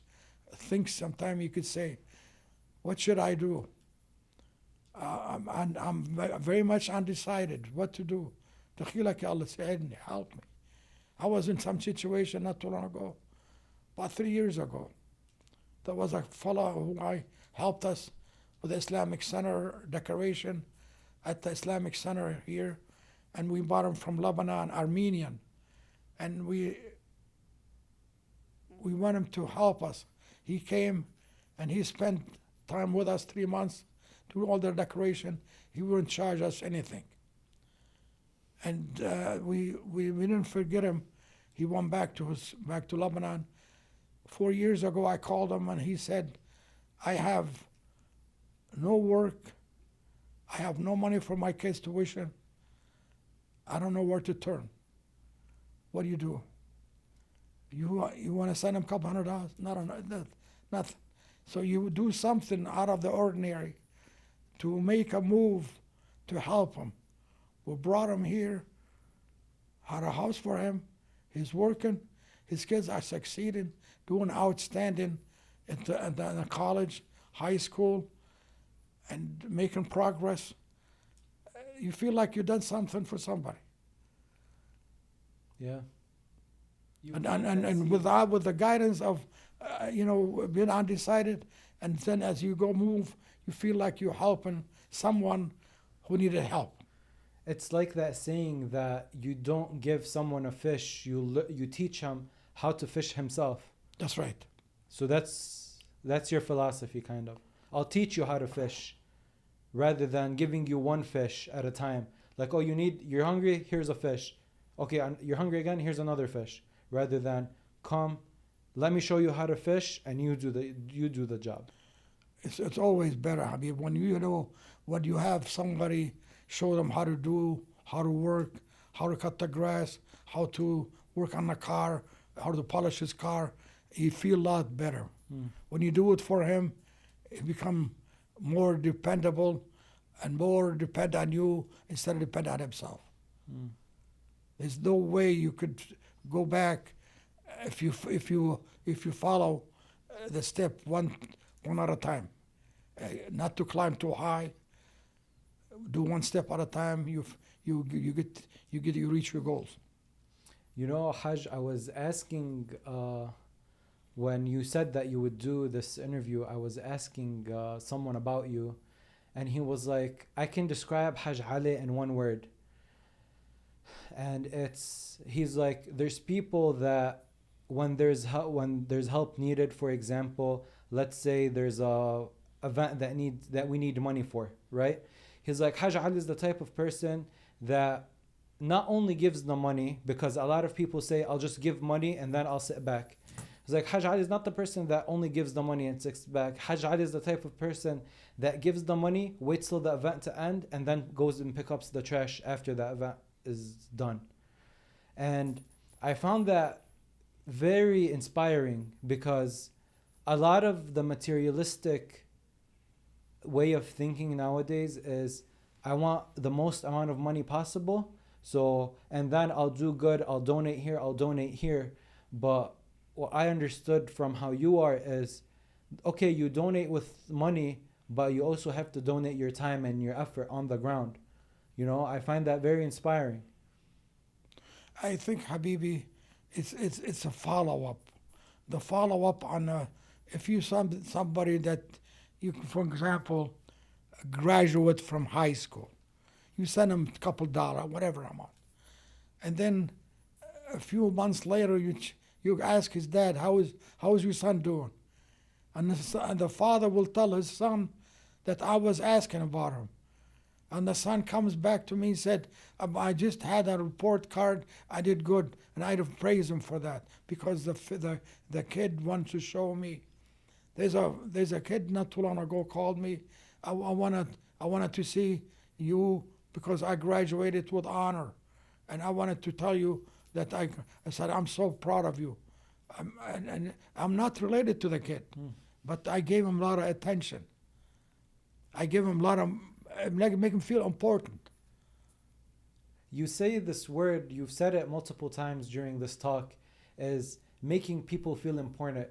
things sometimes you could say, what should I do? I'm very much undecided what to do. Dakhilak ya Allah, saidni, help me. I was in some situation not too long ago, about 3 years ago. There was a fellow who helped us with the Islamic Center decoration at the Islamic Center here, and we bought him from Lebanon, Armenian, and we want him to help us. He came and he spent time with us 3 months, do all the decoration. He wouldn't charge us anything. And we didn't forget him. He went back to Lebanon. 4 years ago, I called him and he said, I have no work. I have no money for my kids' tuition. I don't know where to turn. What do you do? You want to send him a couple $100? Nothing. So you do something out of the ordinary to make a move to help him. We brought him here, had a house for him. He's working. His kids are succeeding, doing outstanding in the college, high school, and making progress. You feel like you've done something for somebody. Yeah. And with the guidance of, being undecided, and then as you go move, you feel like you're helping someone who needed help. It's like that saying that you don't give someone a fish, you teach him how to fish himself. That's right. So that's your philosophy, kind of. I'll teach you how to fish, rather than giving you one fish at a time. Like, oh, you're hungry, here's a fish. Okay, you're hungry again, here's another fish. Rather than, come, let me show you how to fish, and you do the job. It's always better, Habib, when you know what you have somebody show them how to do how to work, how to cut the grass, how to work on the car, how to polish his car. He feel a lot better. When you do it for him, he become more dependable and more depend on you instead of depend on himself. There's no way you could go back if you follow the step one at a time. Not to climb too high. Do one step at a time. You reach your goals. You know, Haj, I was asking when you said that you would do this interview, I was asking someone about you, and he was like, I can describe Haj Ali in one word. And he's like, there's people that when there's help needed, for example, let's say there's a event that we need money for, right? He's like, Haj Ali is the type of person that not only gives the money, because a lot of people say, I'll just give money and then I'll sit back. He's like, Haj Ali is not the person that only gives the money and sits back. Haj Ali is the type of person that gives the money, waits till the event to end, and then goes and picks up the trash after the event is done. And I found that very inspiring, because a lot of the materialistic way of thinking nowadays is, I want the most amount of money possible, and then I'll do good, I'll donate here. But what I understood from how you are is, okay, you donate with money, but you also have to donate your time and your effort on the ground. You know, I find that very inspiring. I think, Habibi, it's a follow-up. The follow-up on if you somebody that you, for example, graduate from high school, you send him a couple dollars, whatever amount, and then a few months later you ask his dad, how is your son doing? And the father will tell his son that I was asking about him. And the son comes back to me and said, I just had a report card, I did good, and I'd have praised him for that, because the kid wants to show me. There's a kid not too long ago called me, I wanted to see you because I graduated with honor, and I wanted to tell you that I said, I'm so proud of you. And I'm not related to the kid, but I gave him a lot of attention. I give him a lot of, make him feel important. You say this word, you've said it multiple times during this talk, is making people feel important,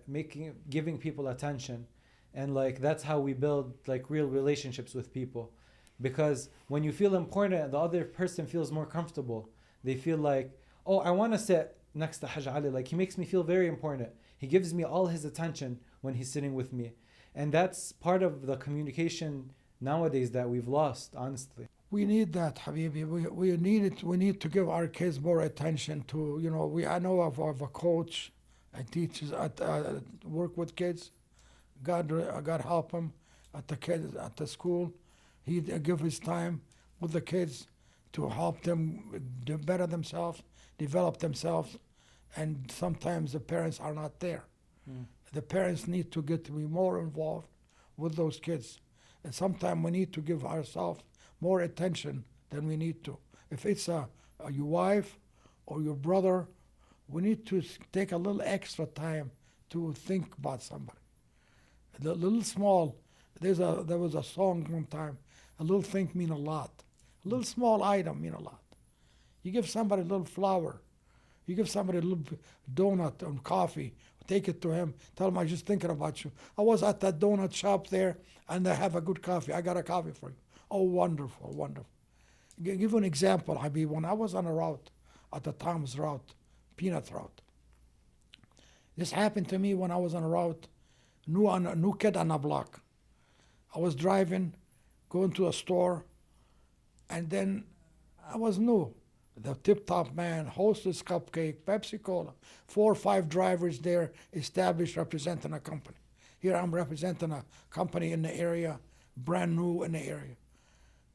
giving people attention. And like, that's how we build like real relationships with people. Because when you feel important, the other person feels more comfortable. They feel like, oh, I want to sit next to Haj Ali. Like, he makes me feel very important. He gives me all his attention when he's sitting with me. And that's part of the communication nowadays that we've lost, honestly. We need that, Habibi. We need it. We need to give our kids more attention to, I know of a coach that teaches work with kids. God help him at the school. He give his time with the kids to help them better themselves, develop themselves, and sometimes the parents are not there. The parents need to be more involved with those kids, and sometimes we need to give ourselves more attention than we need to. If it's your wife or your brother, we need to take a little extra time to think about somebody. The little small, there was a song one time, a little thing mean a lot. A little small item mean a lot. You give somebody a little flower, you give somebody a little donut and coffee, take it to him, tell him, I'm just thinking about you. I was at that donut shop there and they have a good coffee. I got a coffee for you. Oh, wonderful, wonderful. Give you an example, Habib. When I was on a route, at the Tom's route, peanut route, this happened to me when I was on a route, new kid on the block. I was driving, going to a store, and then I was new. The tip-top man, Hostess Cupcake, Pepsi Cola, 4 or 5 drivers there, established, representing a company. Here I'm representing a company in the area, brand new in the area.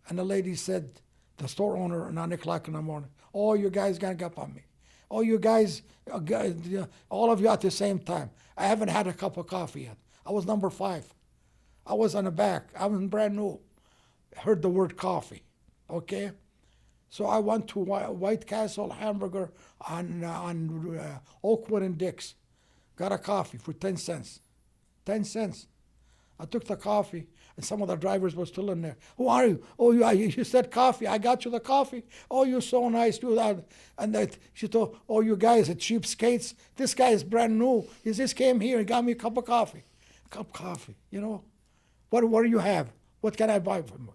And the lady said, the store owner at 9 o'clock in the morning, oh, you guys gang up on me. Oh, you guys, all of you at the same time. I haven't had a cup of coffee yet. I was number 5. I was on the back. I was brand new. Heard the word coffee, okay? So I went to White Castle Hamburger on Oakwood and Dix. Got a coffee for 10 cents. 10 cents. I took the coffee, and some of the drivers were still in there. Who are you? Oh, you said coffee. I got you the coffee. Oh, you're so nice. You that. And that she told, oh, you guys are cheapskates. This guy is brand new. He just came here and got me a cup of coffee. Cup of coffee, you know. What do you have? What can I buy from you?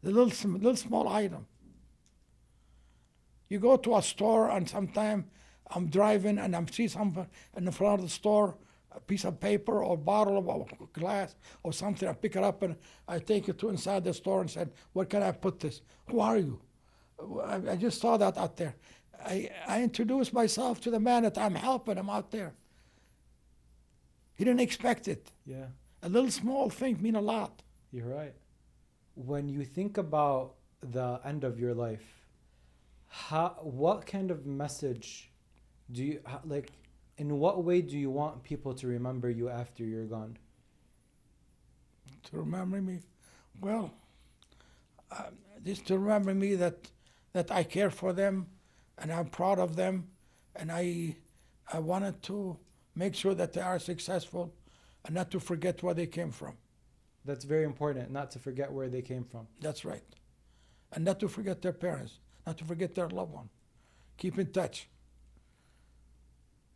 The little small item. You go to a store, and sometime I'm driving and I see something in the front of the store, a piece of paper or bottle or glass or something. I pick it up and I take it to inside the store and said, "Where can I put this?" Who are you? I just saw that out there. I introduced myself to the man that I'm helping him out there. He didn't expect it. Yeah, A little small thing mean a lot. you're right. When you think about the end of your life, what kind of message do you like? In what way do you want people to remember you after you're gone? To remember me, well, just to remember me that I care for them, and I'm proud of them, and I wanted to make sure that they are successful, and not to forget where they came from. That's very important, not to forget where they came from. That's right, and not to forget their parents, not to forget their loved one. Keep in touch.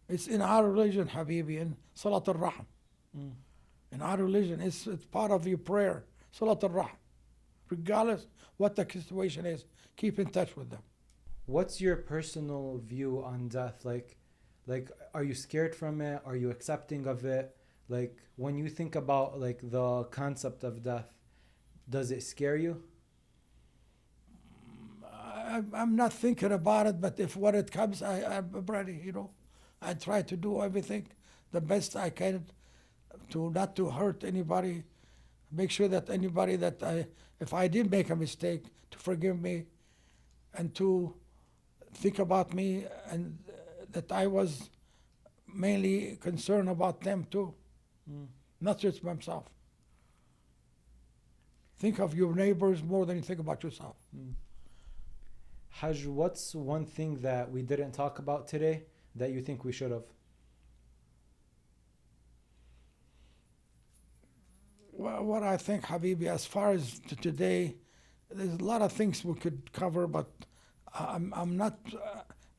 It's in our religion, Habibi, in Salat al-Rahm. In our religion, it's part of your prayer, Salat al-Rahm. Regardless what the situation is, keep in touch with them. What's your personal view on death? Like, are you scared from it? Are you accepting of it? Like, when you think about like the concept of death, does it scare you? I'm not thinking about it, but if when it comes, I'm ready, you know. I try to do everything the best I can to not to hurt anybody, make sure that anybody that if I did make a mistake, to forgive me, and to think about me, and that I was mainly concerned about them too, not just myself. Think of your neighbors more than you think about yourself. Haj, what's one thing that we didn't talk about today that you think we should have? Well, what I think, Habibi, as far as today, there's a lot of things we could cover, but I'm not.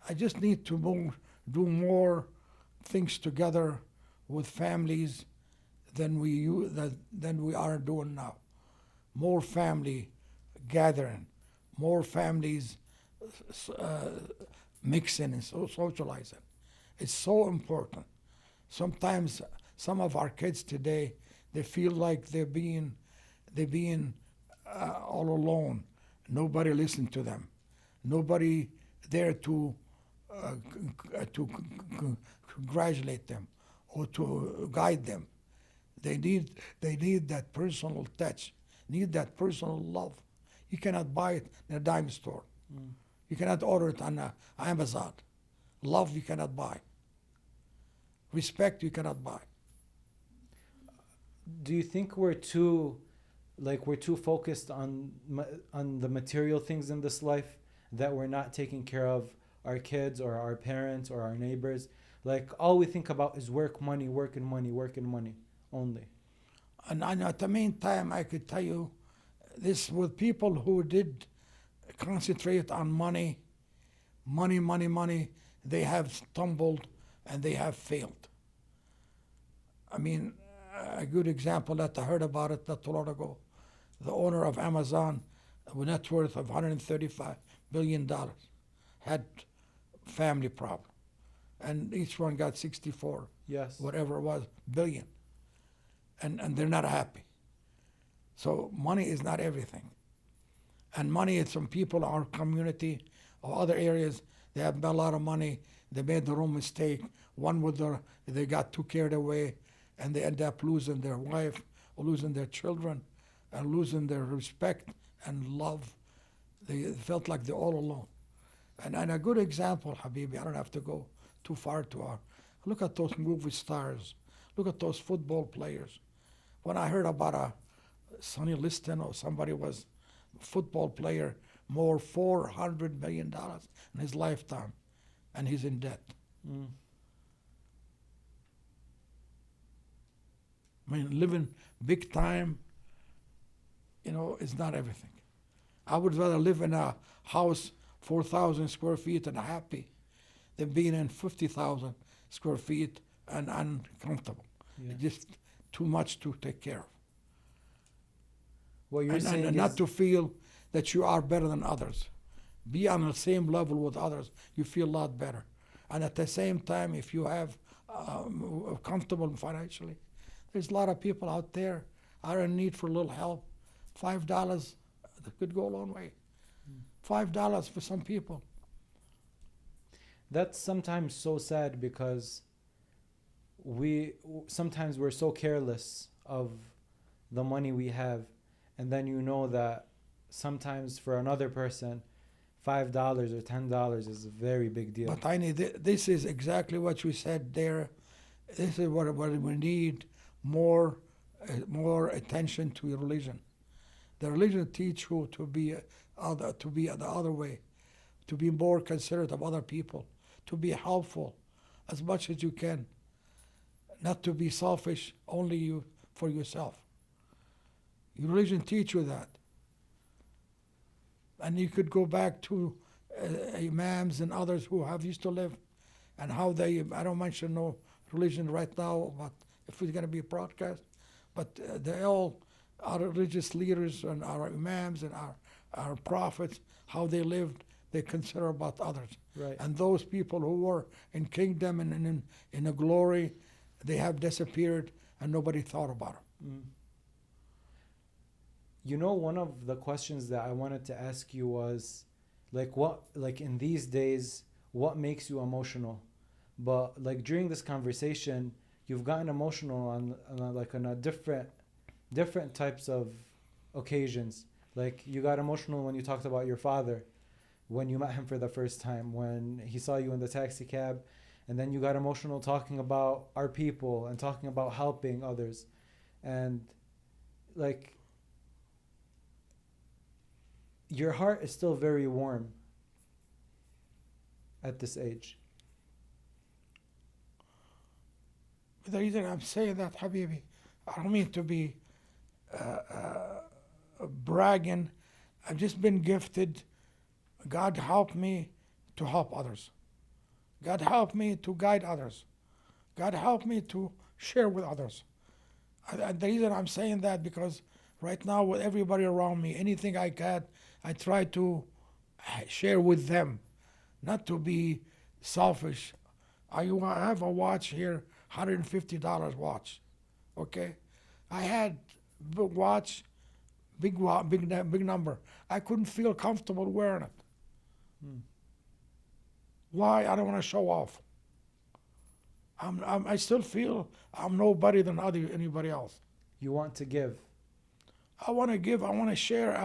I just need to do more things together with families than we are doing now. More family gathering, more families mixing and socializing. It's so important. Sometimes some of our kids today, they feel like they're being all alone. Nobody listen to them. Nobody there to congratulate them or to guide them. They need that personal touch. Need that personal love. You cannot buy it in a dime store. You cannot order it on Amazon. Love you cannot buy. Respect you cannot buy. Do you think we're too focused on the material things in this life, that we're not taking care of our kids or our parents or our neighbors? Like, all we think about is work, money, work and money, work and money only. And at the meantime, I could tell you this with people who did concentrate on money, they have stumbled and they have failed. I mean, a good example that I heard about it not too long ago, the owner of Amazon, with net worth of $135 billion, had family problem. And each one got 64, Yes. whatever it was, billion. And they're not happy. So money is not everything. And money is some people in our community or other areas, they have a lot of money, they made the wrong mistake. They got too carried away and they end up losing their wife or losing their children and losing their respect and love. They felt like they're all alone. And a good example, Habibi, I don't have to go too far to our, look at those movie stars, look at those football players. When I heard about Sonny Liston or somebody was a football player more $400 million in his lifetime, and he's in debt. Mm. I mean, living big time, is not everything. I would rather live in a house 4,000 square feet and happy than being in 50,000 square feet and uncomfortable. Yeah. It's just too much to take care of. What you're saying And is not to feel that you are better than others. Be on the same level with others. You feel a lot better. And at the same time, if you have comfortable financially, there's a lot of people out there are in need for a little help. $5 could go a long way. $5 for some people. that's sometimes so sad because sometimes we're so careless of the money we have, and then that sometimes for another person $5 or $10 is a very big deal. But Tiny, this is exactly what you said there. This is what we need more attention to your religion. The religion teach you to be the other way, to be more considerate of other people, to be helpful as much as you can, not to be selfish only you for yourself. Your religion teach you that. And you could go back to imams and others who have used to live and how I don't mention no religion right now, but if it's going to be a broadcast, but they all our religious leaders and our imams and our prophets, how they lived, they consider about others. Right. And those people who were in kingdom and in a glory, they have disappeared and nobody thought about them. One of the questions that I wanted to ask you was, in these days, what makes you emotional? But during this conversation, you've gotten emotional on a different types of occasions. You got emotional when you talked about your father, when you met him for the first time, when he saw you in the taxi cab, and then you got emotional talking about our people and talking about helping others. And your heart is still very warm at this age. The reason I'm saying that, Habibi, I don't mean to be bragging. I've just been gifted. God help me to help others. God help me to guide others. God help me to share with others. The reason I'm saying that because right now with everybody around me, anything I can, I try to share with them, not to be selfish. I have a watch here, $150 watch, okay? I had watch, big number. I couldn't feel comfortable wearing it. Why? I don't want to show off. I still feel I'm nobody than anybody else. You want to give. I want to give. I want to share.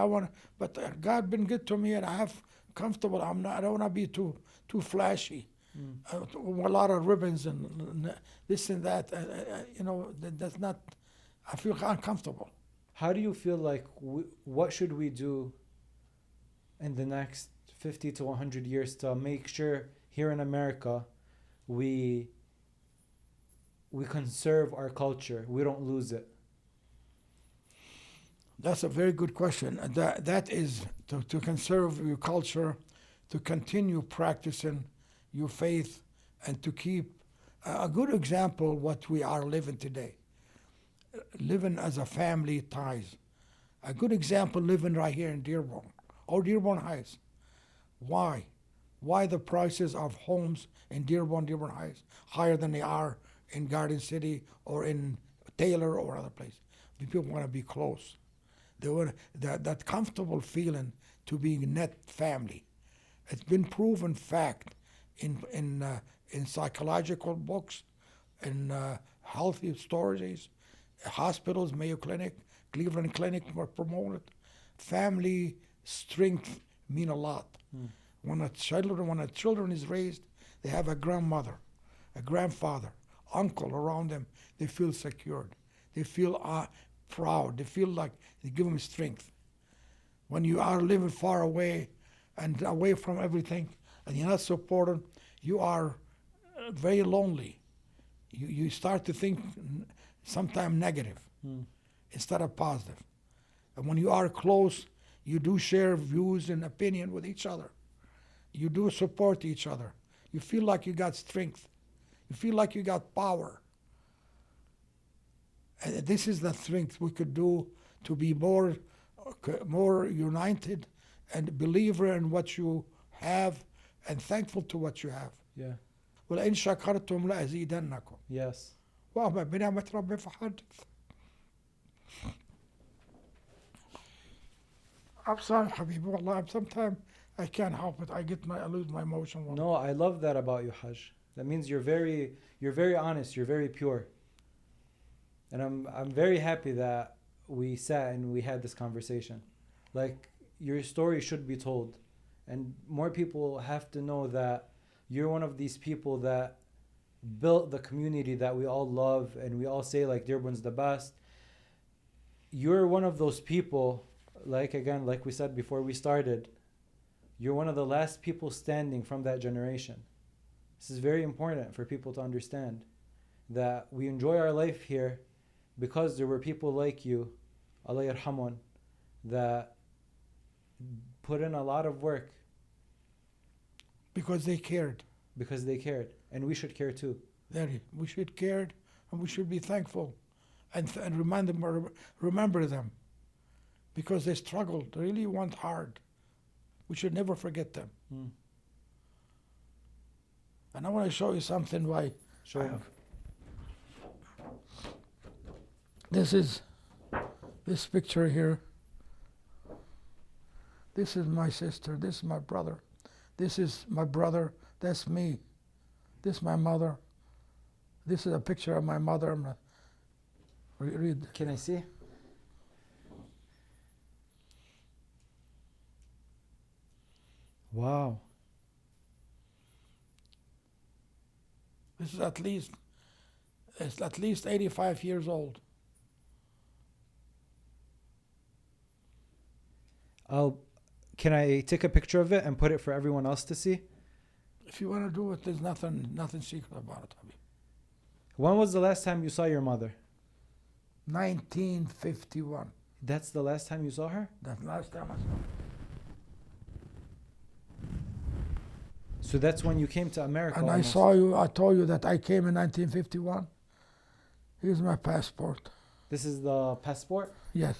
But God been good to me, and I have comfortable. I don't want to be too flashy. A lot of ribbons and this and that. That's not. I feel uncomfortable. How do you feel what should we do in the next 50 to 100 years to make sure here in America we conserve our culture, we don't lose it? That's a very good question. That is to conserve your culture, to continue practicing your faith, and to keep a good example what we are living today. Living as a family ties. A good example living right here in Dearborn or Dearborn Heights. Why? Why the prices of homes in Dearborn Heights higher than they are in Garden City or in Taylor or other place? People want to be close. They want that comfortable feeling to being net family. It's been proven fact in psychological books, in healthy stories, hospitals, Mayo Clinic, Cleveland Clinic were promoted. Family strength mean a lot. When a children is raised, they have a grandmother, a grandfather, uncle around them. They feel secured. They feel proud. They feel like they give them strength. When you are living far away and away from everything and you're not supported, you are very lonely. You start to think sometimes negative instead of positive. And when you are close, you do share views and opinion with each other. You do support each other. You feel like you got strength. You feel like you got power. And this is the strength we could do to be more united and believer in what you have and thankful to what you have. Yeah. وَلَئِنْ شَكَرْتُمْ لَأَزِيدَنَّكُمْ. Yes. وَأَمَّا بِنِعْمَةِ رَبِّكَ فَحَدِّثْ. I'm sorry, Habibi. Wallah, sometimes I can't help it. I lose my emotion. Wallah. No, I love that about you, Haj. That means you're very honest, you're very pure. And I'm very happy that we sat and we had this conversation. Like, your story should be told. And more people have to know that you're one of these people that built the community that we all love and we all say like Dearborn's the best. You're one of those people, like we said before we started, you're one of the last people standing from that generation. This is very important for people to understand, that we enjoy our life here because there were people like you, Allah yarhamun, that put in a lot of work. Because they cared. Because they cared. And we should care too. We should care and we should be thankful and remember them. Because they struggled, they really went hard. We should never forget them. And I want to show you something why. Show me. This is this picture here. This is my sister. This is my brother. This is my brother. That's me. This is my mother. This is a picture of my mother. I'm gonna read. Can I see? Wow. This is at least 85 years old. Can I take a picture of it and put it for everyone else to see? If you want to do it, there's nothing secret about it, Habib. When was the last time you saw your mother? 1951. That's the last time you saw her? That's the last time I saw her. So that's when you came to America. And almost. I told you that I came in 1951. Here's my passport. This is the passport? Yes.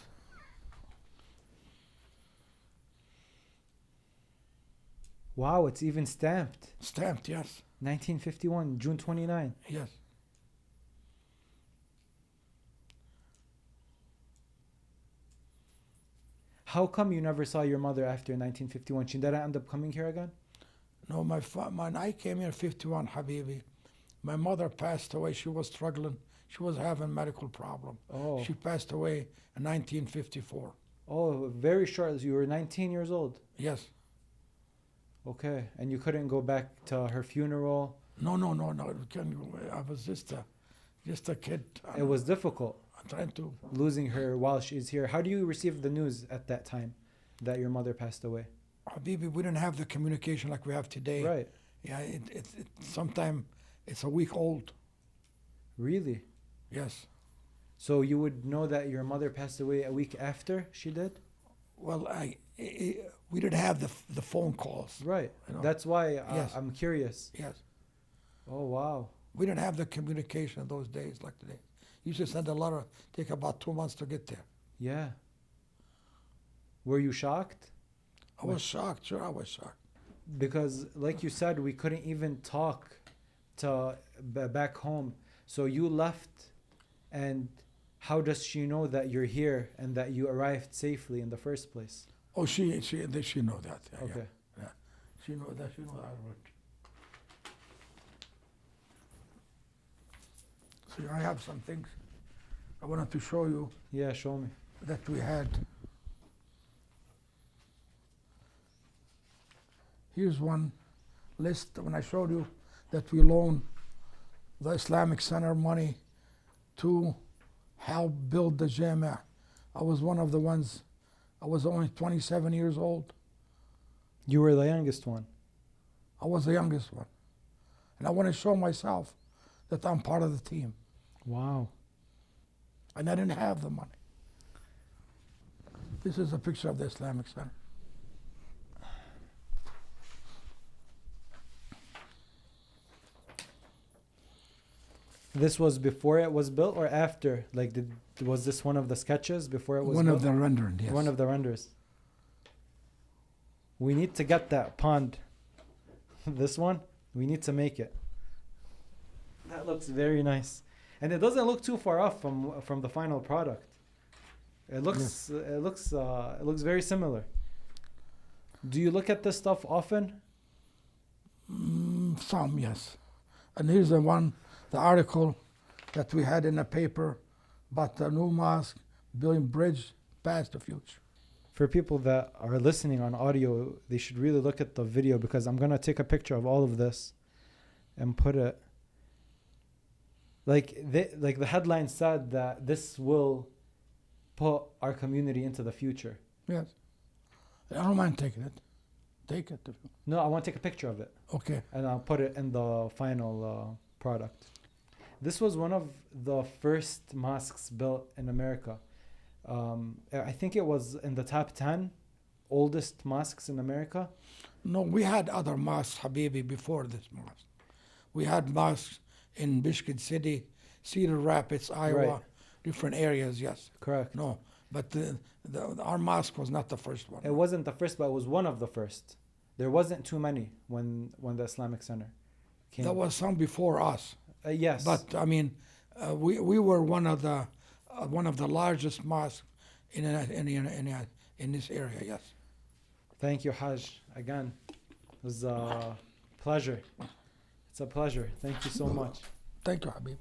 Wow, it's even stamped. Stamped, yes. 1951, June 29. Yes. How come you never saw your mother after 1951? She didn't end up coming here again? No, I came here in 51, Habibi. My mother passed away. She was struggling. She was having medical problem. Oh. She passed away in 1954. Oh, very short. You were 19 years old? Yes. Okay. And you couldn't go back to her funeral? No. I was just a kid. It was difficult. I'm trying to. Losing her while she's here. How do you receive the news at that time that your mother passed away? Habibi, we didn't have the communication like we have today. Right. Yeah, sometimes it's a week old. Really? Yes. So you would know that your mother passed away a week after she did? Well, we didn't have the phone calls. Right. You know? That's why Yes. I'm curious. Yes. Oh, wow. We didn't have the communication in those days like today. You used to send a letter, take about 2 months to get there. Yeah. Were you shocked? I was shocked. Sure, I was shocked. Because, like you said, we couldn't even talk to back home. So you left, and how does she know that you're here and that you arrived safely in the first place? Oh, she know that. Yeah, Okay. Yeah. She know that. She know that. So I have some things I wanted to show you Yeah, show me. that we had. Here's one list when I showed you that we loan the Islamic Center money to help build the Jamia. I was one of the ones I was only 27 years old. You were the youngest one. I was the youngest one. And I want to show myself that I'm part of the team. Wow. And I didn't have the money. This is a picture of the Islamic Center. This was before it was built or after? Like, was this one of the sketches before it was One built? of the rendering, yes. One of the renders. We need to get that pond. This one, we need to make it. That looks very nice, and it doesn't look too far off from the final product. It looks it looks very similar. Do you look at this stuff often? Some, yes. And here's the article that we had in the paper about the new mosque building bridge past the future. For people that are listening on audio, they should really look at the video, because I'm gonna take a picture of all of this and put it. Like the headline said that this will put our community into the future. Yes. I don't mind taking it. Take it. No, I want to take a picture of it. Okay. And I'll put it in the final product. This was one of the first mosques built in America. I think it was in the top 10 oldest mosques in America. No, we had other mosques, Habibi, before this mosque. We had mosques in Michigan City, Cedar Rapids, Iowa, Right. different areas, yes. Correct. No, but our mosque was not the first one. It wasn't the first, but it was one of the first. There wasn't too many when the Islamic Center came. There was some before us. Yes. But I mean, we were one of the largest mosques in this area. Yes. Thank you, Haj. Again, it was a pleasure. It's a pleasure. Thank you so much. Thank you, Habib.